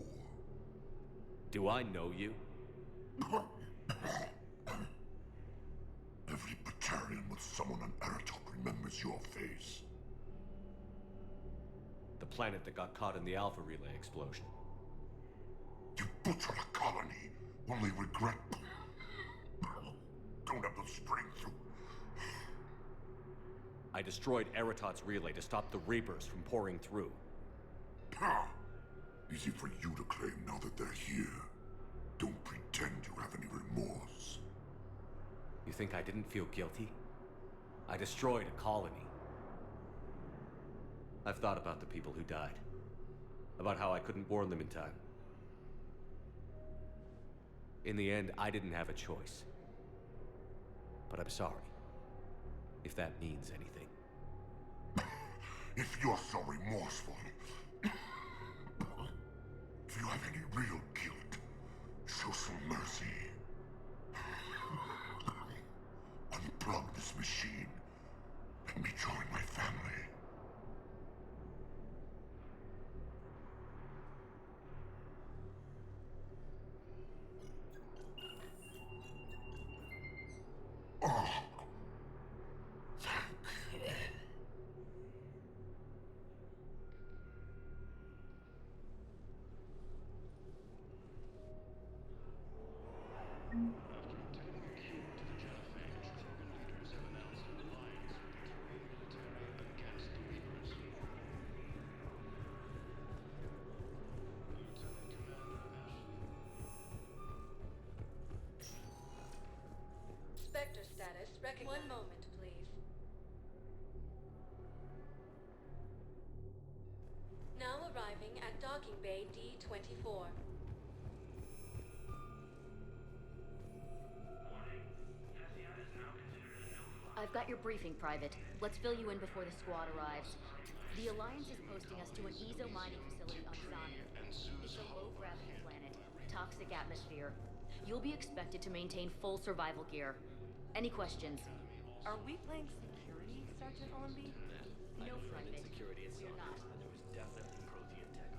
Do I know you? Every Batarian with someone on Aratok remembers your face. The planet that got caught in the Alpha Relay explosion. You butchered a colony, only regret. Don't have the strength to. I destroyed Eratot's relay to stop the Reapers from pouring through. Easy for you to claim now that they're here. Don't pretend you have any remorse. You think I didn't feel guilty? I destroyed a colony. I've thought about the people who died. About how I couldn't warn them in time. In the end, I didn't have a choice. But I'm sorry. If that means anything. If you're so remorseful, if you have any real guilt, show some mercy. Unplug this machine. Let me join my family. Oh. Spectre status recognized. One moment, please. Now arriving at Docking Bay D-24. I've got your briefing, Private. Let's fill you in before the squad arrives. The Alliance is posting us to an EZO mining facility on Sani. It's a low-gravity planet, toxic atmosphere. You'll be expected to maintain full survival gear. Any questions? Are we playing security, Sergeant Ormby? No, Private. Security at We're not. and there was definitely Prothean tech.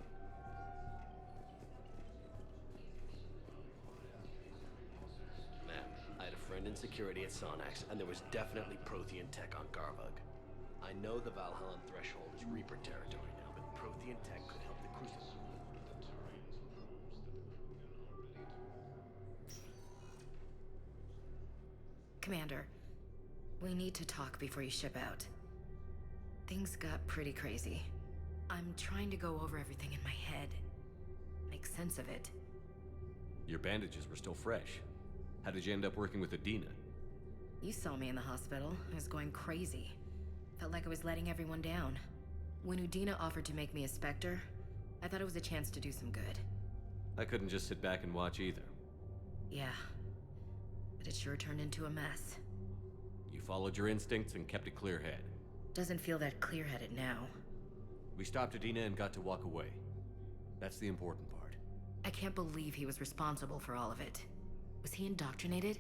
Ma'am, I had a friend in security at Sonax, and there was definitely Prothean tech on Garvug. I know the Valhallan threshold is Reaper territory now, but Prothean tech could help the Crucible. Commander, we need to talk before you ship out. Things got pretty crazy. I'm trying to go over everything in my head. Make sense of it. Your bandages were still fresh. How did you end up working with Adina? You saw me in the hospital. I was going crazy. Felt like I was letting everyone down. When Udina offered to make me a Spectre, I thought it was a chance to do some good. I couldn't just sit back and watch either. Yeah. But it sure turned into a mess. You followed your instincts and kept a clear head. Doesn't feel that clear-headed now. We stopped Adina and got to walk away. That's the important part. I can't believe he was responsible for all of it. Was he indoctrinated?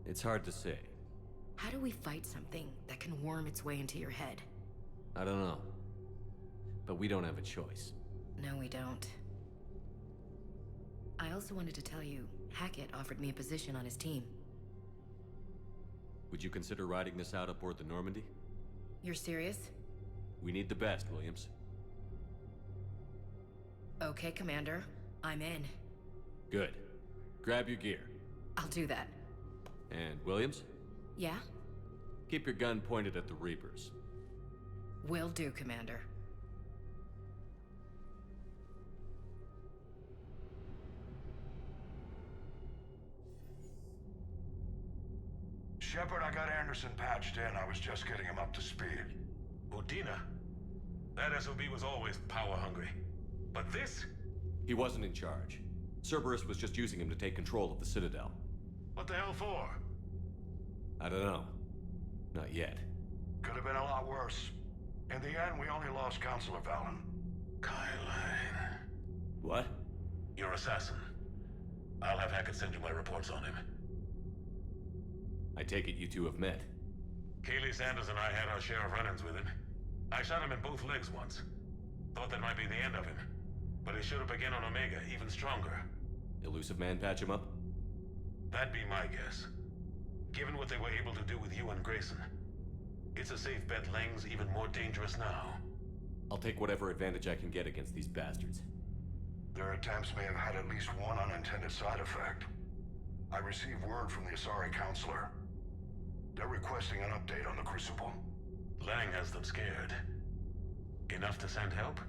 It's hard to say. How do we fight something that can worm its way into your head? I don't know. But we don't have a choice. No, we don't. I also wanted to tell you, Hackett offered me a position on his team. Would you consider riding this out aboard the Normandy? You're serious? We need the best, Williams. Okay, Commander. I'm in. Good. Grab your gear. I'll do that. And Williams? Yeah? Keep your gun pointed at the Reapers. Will do, Commander. Shepard, I got Anderson patched in. I was just getting him up to speed. Udina? That SOB was always power-hungry. But this? He wasn't in charge. Cerberus was just using him to take control of the Citadel. What the hell for? I don't know. Not yet. Could have been a lot worse. In the end, we only lost Counselor Valen. Kyline. What? Your assassin. I'll have Hackett send you my reports on him. I take it you two have met. Kaylee Sanders and I had our share of run-ins with him. I shot him in both legs once. Thought that might be the end of him. But he showed up again on Omega, even stronger. Elusive Man patch him up? That'd be my guess. Given what they were able to do with you and Grayson. It's a safe bet Lang's even more dangerous now. I'll take whatever advantage I can get against these bastards. Their attempts may have had at least one unintended side effect. I received word from the Asari Counselor. They're requesting an update on the Crucible. Lang has them scared. Enough to send help?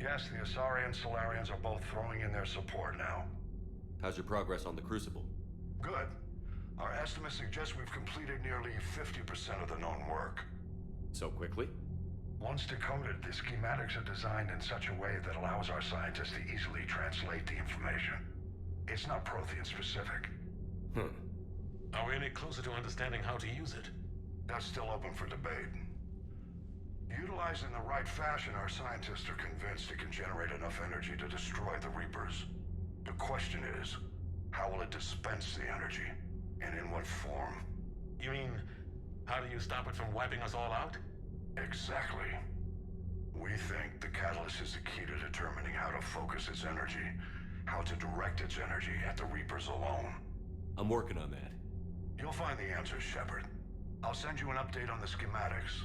Yes, the Asari and Solarians are both throwing in their support now. How's your progress on the Crucible? Good. Our estimates suggest we've completed nearly 50% of the known work. So quickly? Once decoded, the schematics are designed in such a way that allows our scientists to easily translate the information. It's not Prothean specific. Are we any closer to understanding how to use it? That's still open for debate. Utilized in the right fashion, our scientists are convinced it can generate enough energy to destroy the Reapers. The question is, how will it dispense the energy? And in what form? You mean, how do you stop it from wiping us all out? Exactly. We think the catalyst is the key to determining how to focus its energy, how to direct its energy at the Reapers alone. I'm working on that. You'll find the answers, Shepard. I'll send you an update on the schematics.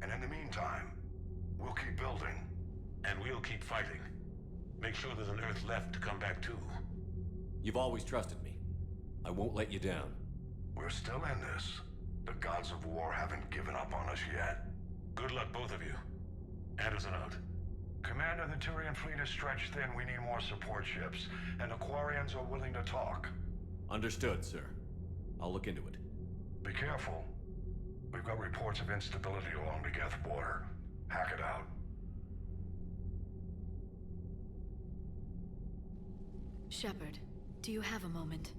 And in the meantime, we'll keep building. And we'll keep fighting. Make sure there's an Earth left to come back to. You've always trusted me. I won't let you down. We're still in this. The gods of war haven't given up on us yet. Good luck, both of you. Anderson out. Commander, the Turian fleet is stretched thin. We need more support ships. And Aquarians are willing to talk. Understood, sir. I'll look into it. Be careful. We've got reports of instability along the Geth border. Hack it out. Shepard, do you have a moment?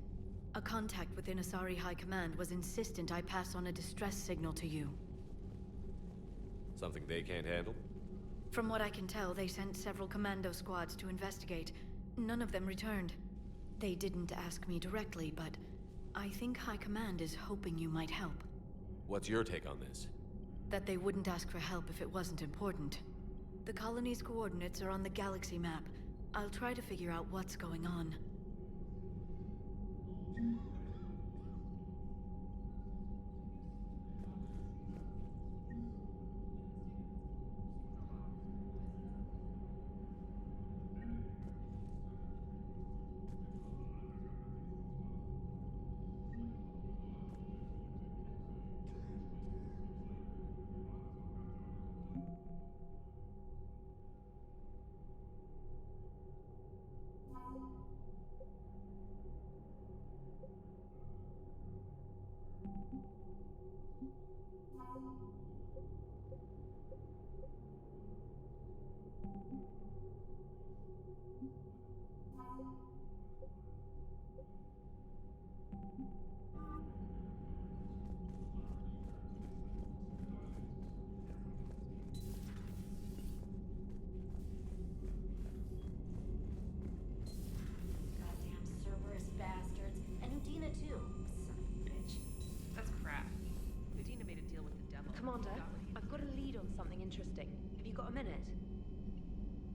A contact within Asari High Command was insistent I pass on a distress signal to you. Something they can't handle? From what I can tell, they sent several commando squads to investigate. None of them returned. They didn't ask me directly, but I think High Command is hoping you might help. What's your take on this? That they wouldn't ask for help if it wasn't important. The colony's coordinates are on the galaxy map. I'll try to figure out what's going on.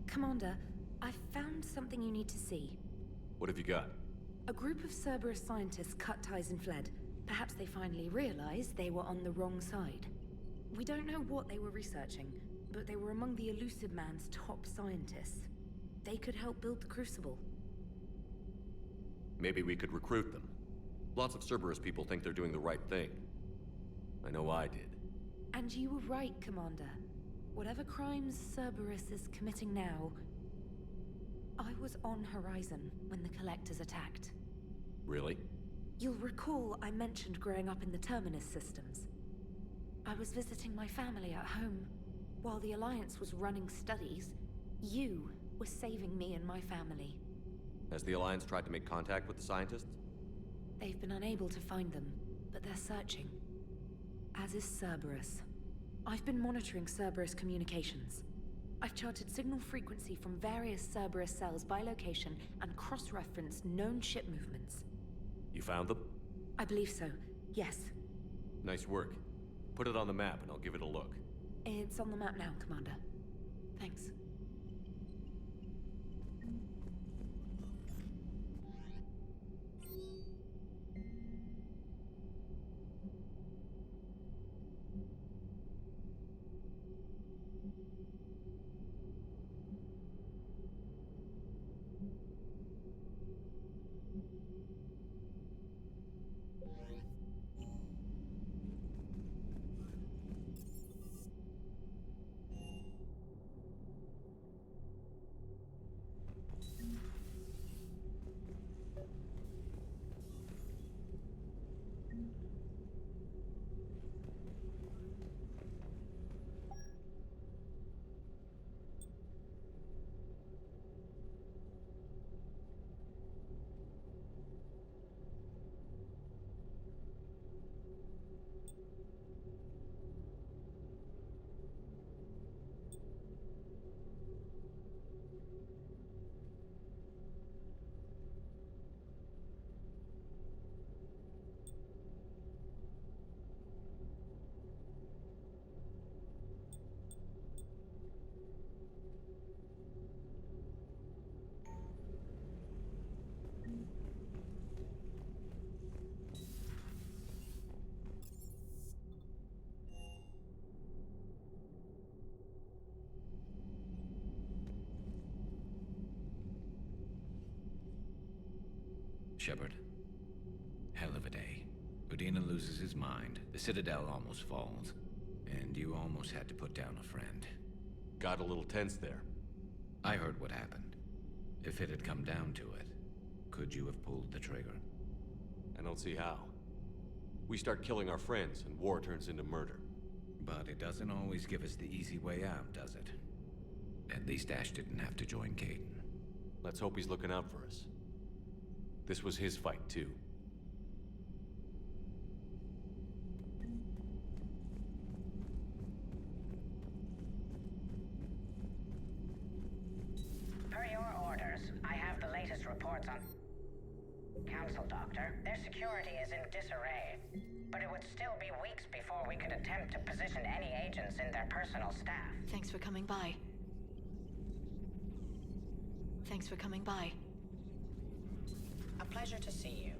Commander, I found something you need to see. What have you got? A group of Cerberus scientists cut ties and fled. Perhaps they finally realized they were on the wrong side. We don't know what they were researching, but they were among the Elusive Man's top scientists. They could help build the Crucible. Maybe we could recruit them. Lots of Cerberus people think they're doing the right thing. I know I did. And you were right, Commander. Whatever crimes Cerberus is committing now, I was on Horizon when the Collectors attacked. Really? You'll recall I mentioned growing up in the Terminus systems. I was visiting my family at home. While the Alliance was running studies, you were saving me and my family. Has the Alliance tried to make contact with the scientists? They've been unable to find them, but they're searching. As is Cerberus. I've been monitoring Cerberus communications. I've charted signal frequency from various Cerberus cells by location and cross-referenced known ship movements. You found them? I believe so, yes. Nice work. Put it on the map and I'll give it a look. It's on the map now, Commander. Thanks. Shepard. Hell of a day. Udina loses his mind, the Citadel almost falls, and you almost had to put down a friend. Got a little tense there. I heard what happened. If it had come down to it, could you have pulled the trigger? I don't see how. We start killing our friends, and war turns into murder. But it doesn't always give us the easy way out, does it? At least Ash didn't have to join Caden. Let's hope he's looking out for us. This was his fight, too. Per your orders, I have the latest reports on Council, Doctor. Their security is in disarray, but it would still be weeks before we could attempt to position any agents in their personal staff. Thanks for coming by. Thanks for coming by. A pleasure to see you.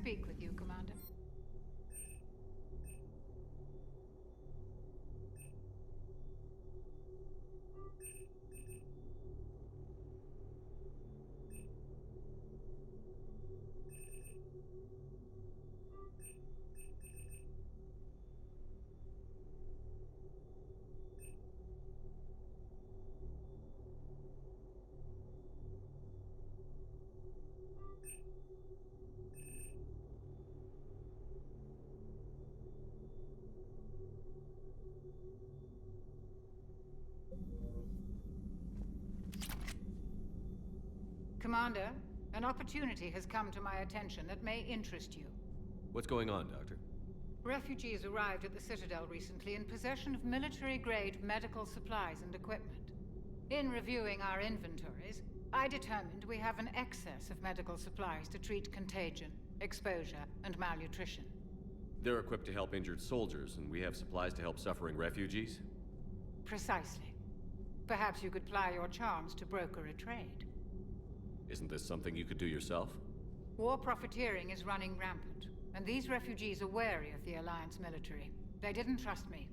speak with you, Commander. Commander, an opportunity has come to my attention that may interest you. What's going on, Doctor? Refugees arrived at the Citadel recently in possession of military-grade medical supplies and equipment. In reviewing our inventories, I determined we have an excess of medical supplies to treat contagion, exposure, and malnutrition. They're equipped to help injured soldiers, and we have supplies to help suffering refugees? Precisely. Perhaps you could ply your charms to broker a trade. Isn't this something you could do yourself? War profiteering is running rampant, and these refugees are wary of the Alliance military. They didn't trust me.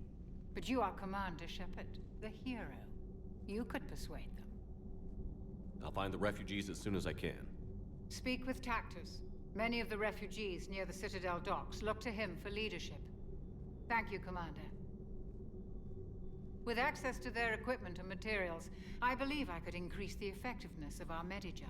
But you are Commander Shepard, the hero. You could persuade them. I'll find the refugees as soon as I can. Speak with Tactus. Many of the refugees near the Citadel docks look to him for leadership. Thank you, Commander. With access to their equipment and materials, I believe I could increase the effectiveness of our Medigel.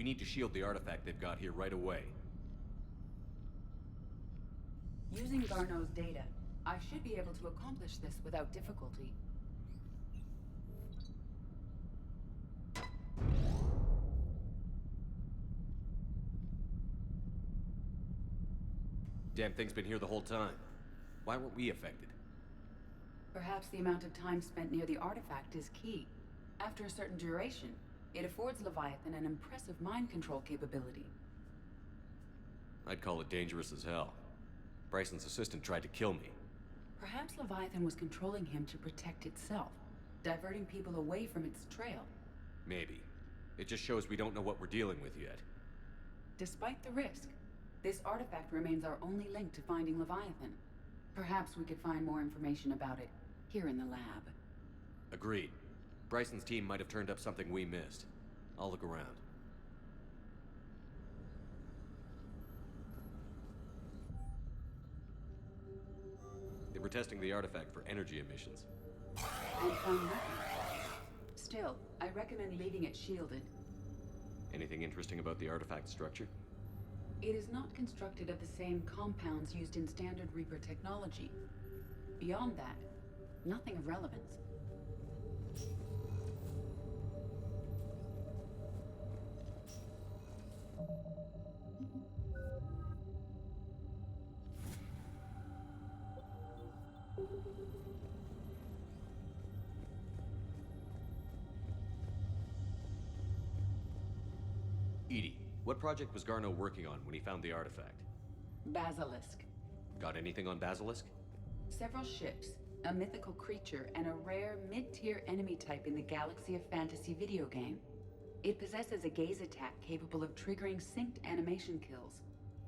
We need to shield the artifact they've got here right away. Using Garneau's data, I should be able to accomplish this without difficulty. Damn thing's been here the whole time. Why weren't we affected? Perhaps the amount of time spent near the artifact is key. After a certain duration, it affords Leviathan an impressive mind control capability. I'd call it dangerous as hell. Bryson's assistant tried to kill me. Perhaps Leviathan was controlling him to protect itself, diverting people away from its trail. Maybe. It just shows we don't know what we're dealing with yet. Despite the risk, this artifact remains our only link to finding Leviathan. Perhaps we could find more information about it here in the lab. Agreed. Bryson's team might have turned up something we missed. I'll look around. They were testing the artifact for energy emissions. And found nothing. Still, I recommend leaving it shielded. Anything interesting about the artifact structure? It is not constructed of the same compounds used in standard Reaper technology. Beyond that, nothing of relevance. Edie, what project was Garneau working on when he found the artifact? Basilisk. Got anything on Basilisk? several ships, a mythical creature, and a rare mid-tier enemy type in the Galaxy of Fantasy video game. It possesses a gaze attack capable of triggering synced animation kills.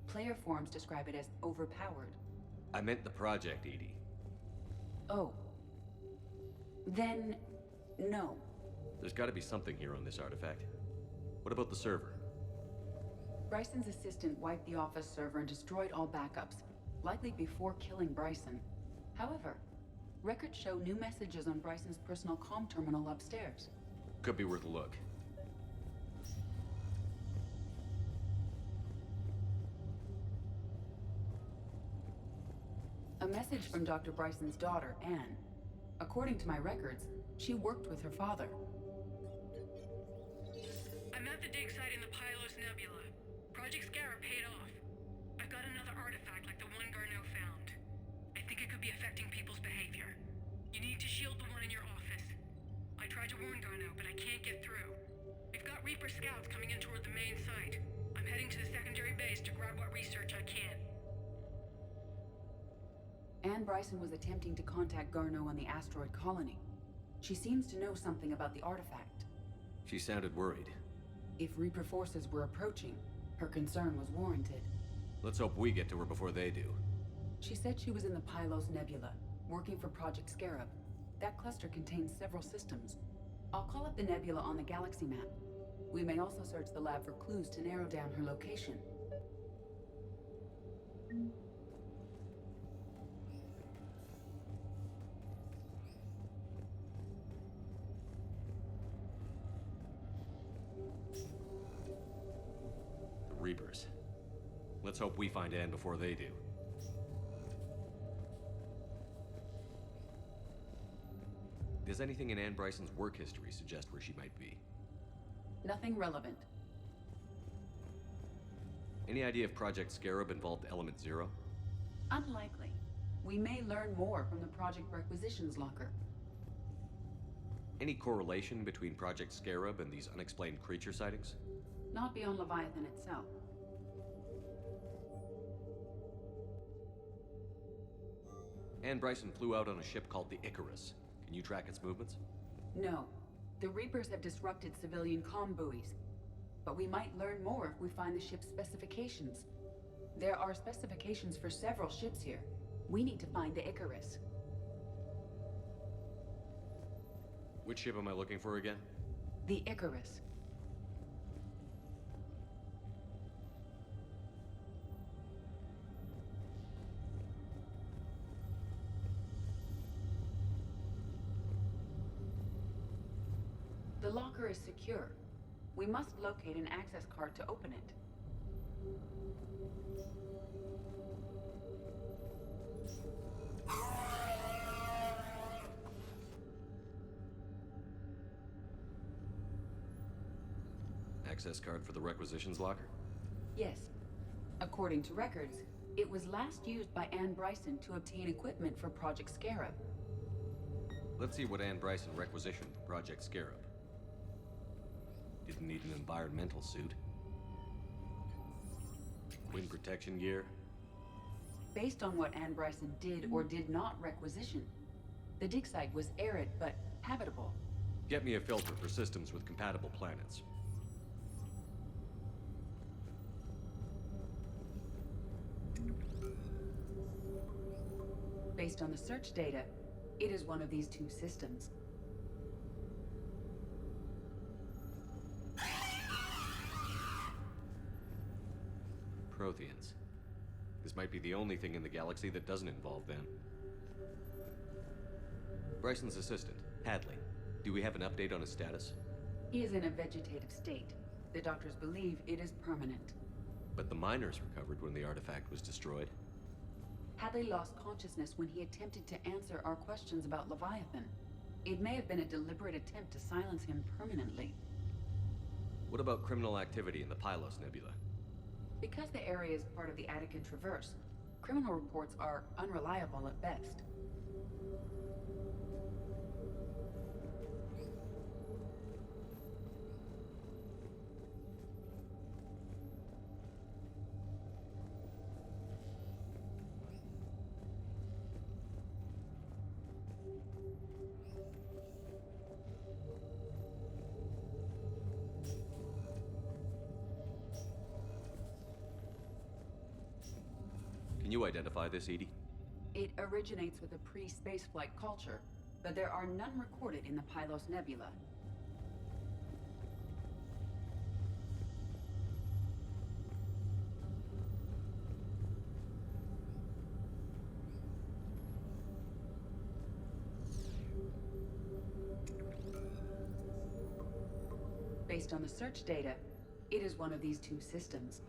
Player forums describe it as overpowered. I meant the project, Edie. Oh. Then, no. There's gotta be something here on this artifact. What about the server? Bryson's assistant wiped the office server and destroyed all backups, likely before killing Bryson. However, records show new messages on Bryson's personal comm terminal upstairs. Could be worth a look. A message from Dr. Bryson's daughter, Anne. According to my records, she worked with her father. I'm at the dig site in the Pylos Nebula. Project Scarab paid off. I've got another artifact like the one Garneau found. I think it could be affecting people's behavior. You need to shield the one in your office. I tried to warn Garneau, but I can't get through. We've got Reaper scouts coming in toward the main site. I'm heading to the secondary base to grab what research I can. Anne Bryson was attempting to contact Garneau on the asteroid colony. She seems to know something about the artifact. She sounded worried. If Reaper forces were approaching, her concern was warranted. Let's hope we get to her before they do. She said she was in the Pylos Nebula, working for Project Scarab. That cluster contains several systems. I'll call up the nebula on the galaxy map. We may also search the lab for clues to narrow down her location. Reapers. Let's hope we find Anne before they do. Does anything in Anne Bryson's work history suggest where she might be? Nothing relevant. Any idea if Project Scarab involved Element Zero? Unlikely. We may learn more from the Project Requisitions Locker. Any correlation between Project Scarab and these unexplained creature sightings? Not beyond Leviathan itself. Anne Bryson flew out on a ship called the Icarus. Can you track its movements? No. The Reapers have disrupted civilian comm buoys. But we might learn more if we find the ship's specifications. There are specifications for several ships here. We need to find the Icarus. Which ship am I looking for again? The Icarus. The locker is secure. We must locate an access card to open it. Access card for the requisitions locker? Yes. According to records, it was last used by Anne Bryson to obtain equipment for Project Scarab. Let's see what Anne Bryson requisitioned for Project Scarab. Didn't need an environmental suit. Wind protection gear. Based on what Anne Bryson did or did not requisition, the dig site was arid but habitable. Get me a filter for systems with compatible planets. Based on the search data, it is one of these two systems. Protheans. This might be the only thing in the galaxy that doesn't involve them. Bryson's assistant, Hadley. Do we have an update on his status? He is in a vegetative state. The doctors believe it is permanent. But the miners recovered when the artifact was destroyed. Hadley lost consciousness when he attempted to answer our questions about Leviathan. It may have been a deliberate attempt to silence him permanently. What about criminal activity in the Pylos Nebula? Because the area is part of the Attican Traverse, criminal reports are unreliable at best. Can you identify this, Edie? It originates with a pre-spaceflight culture, but there are none recorded in the Pylos Nebula. Based on the search data, it is one of these two systems.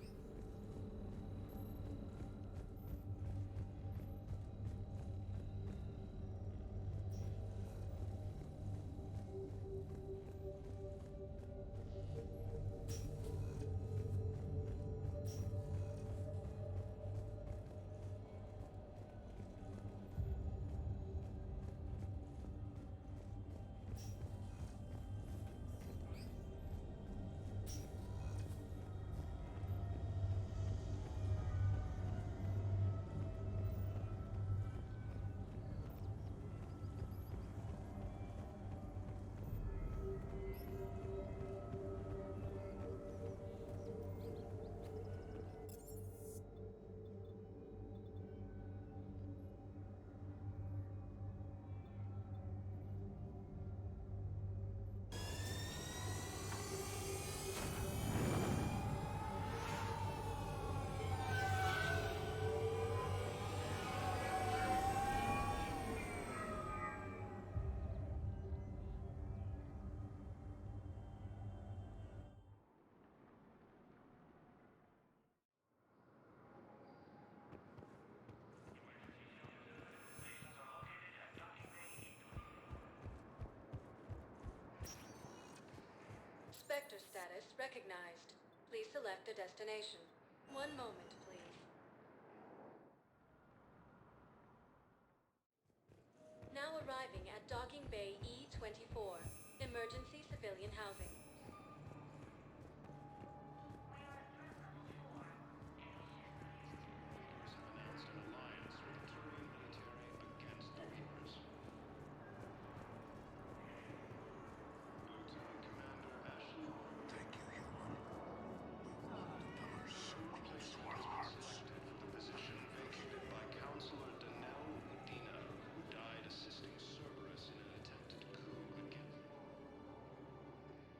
Spectre status recognized. Please select a destination. One moment, please. Now arriving at Docking Bay E-24. Emergency civilian housing.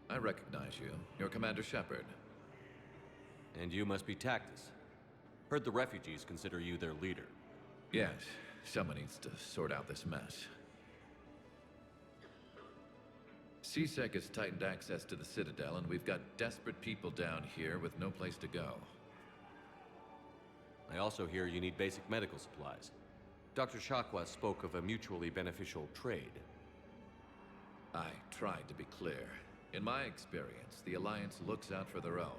I recognize you. You're Commander Shepard. And you must be Tactus. Heard the refugees consider you their leader. Yes, someone needs to sort out this mess. CSEC has tightened access to the Citadel, and we've got desperate people down here with no place to go. I also hear you need basic medical supplies. Dr. Shakwa spoke of a mutually beneficial trade. I tried to be clear. In my experience, the Alliance looks out for their own.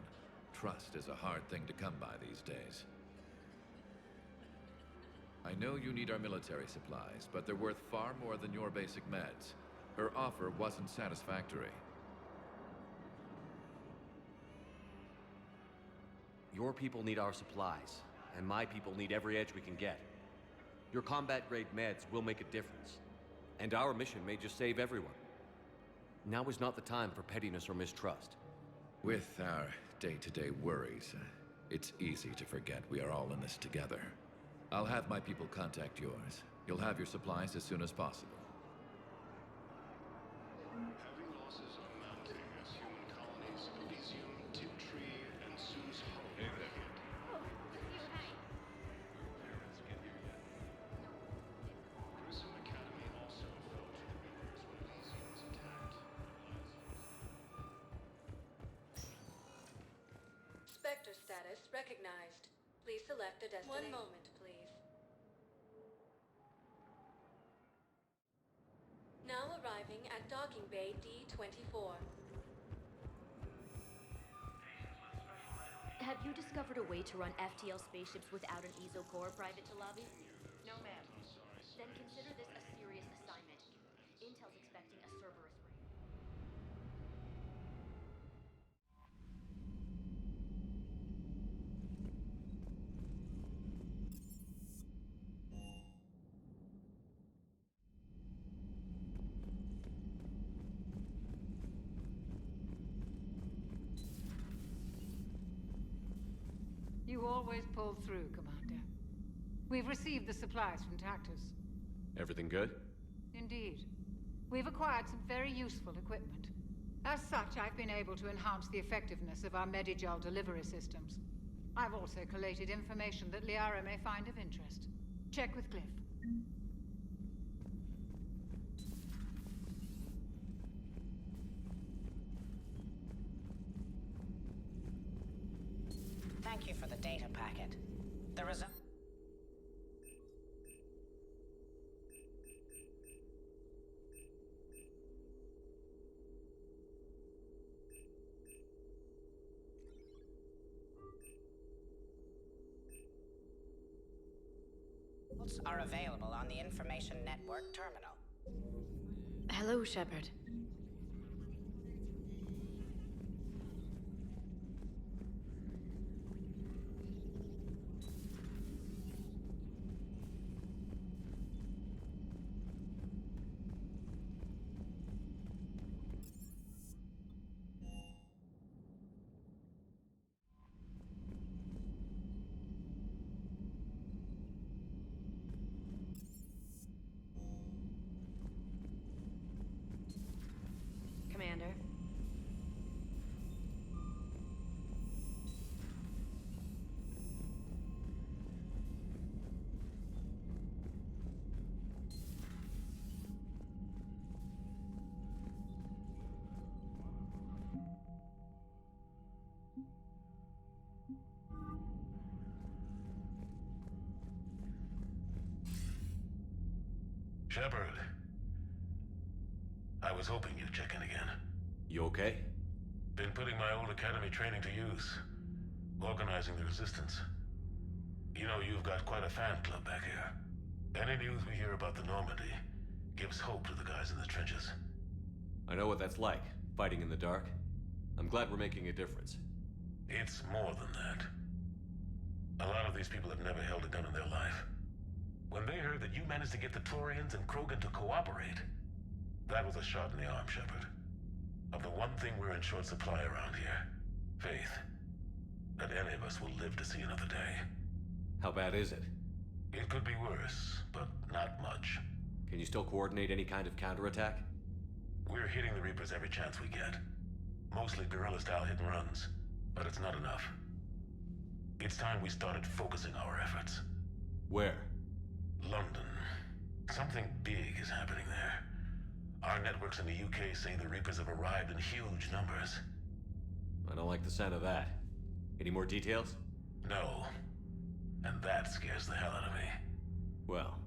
Trust is a hard thing to come by these days. I know you need our military supplies, but they're worth far more than your basic meds. Her offer wasn't satisfactory. Your people need our supplies, and my people need every edge we can get. Your combat-grade meds will make a difference, and our mission may just save everyone. Now is not the time for pettiness or mistrust. With our day-to-day worries, it's easy to forget we are all in this together. I'll have my people contact yours. You'll have your supplies as soon as possible. Heavy losses are mounting as human colonies Elysium, Tiptree, and Sue's Hope are hit. Grissom Academy also fell to the rivers when Elysium was attacked. Spectre status recognized. Please select a destination. One moment, please. Now arriving at Docking Bay D-24. Have you discovered a way to run FTL spaceships without an ESO core, Private Talabi? No, ma'am. Then consider this a serious assignment. Intel's expecting a Cerberus raid. You always pull through, Commander. We've received the supplies from Tactus. Everything good? Indeed. We've acquired some very useful equipment. As such, I've been able to enhance the effectiveness of our Medigel delivery systems. I've also collated information that Liara may find of interest. Check with Cliff. Thank you for the data packet. The result... are available on the Information Network terminal. Hello, Shepard. Commander. Shepard. I was hoping you'd check in again. You okay? Been putting my old academy training to use. Organizing the resistance. You know, you've got quite a fan club back here. Any news we hear about the Normandy gives hope to the guys in the trenches. I know what that's like, fighting in the dark. I'm glad we're making a difference. It's more than that. A lot of these people have never held a gun in their life. When they heard that you managed to get the Turians and Krogan to cooperate, that was a shot in the arm, Shepard. Of the one thing we're in short supply around here, faith. That any of us will live to see another day. How bad is it? It could be worse, but not much. Can you still coordinate any kind of counterattack? We're hitting the Reapers every chance we get. Mostly guerrilla-style hit-and-runs, but it's not enough. It's time we started focusing our efforts. Where? London. Something big is happening there. Our networks in the UK say the Reapers have arrived in huge numbers. I don't like the sound of that. Any more details? No. And that scares the hell out of me. Well,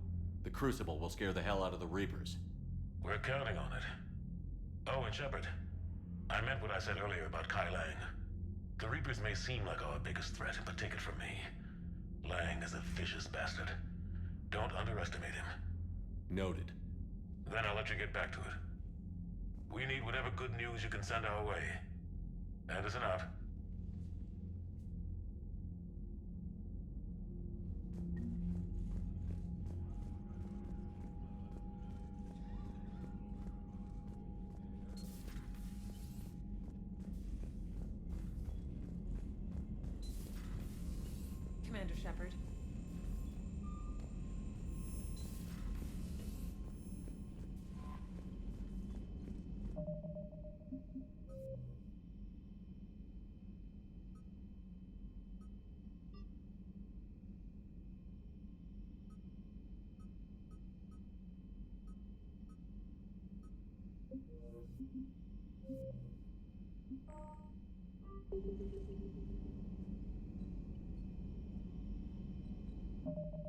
the Crucible will scare the hell out of the Reapers. We're counting on it. Oh, and Shepard, I meant what I said earlier about Kai Lang. The Reapers may seem like our biggest threat, but take it from me. Lang is a vicious bastard. Don't underestimate him. Noted. Then I'll let you get back to it. We need whatever good news you can send our way. Anderson out. Commander Shepard. Thank you.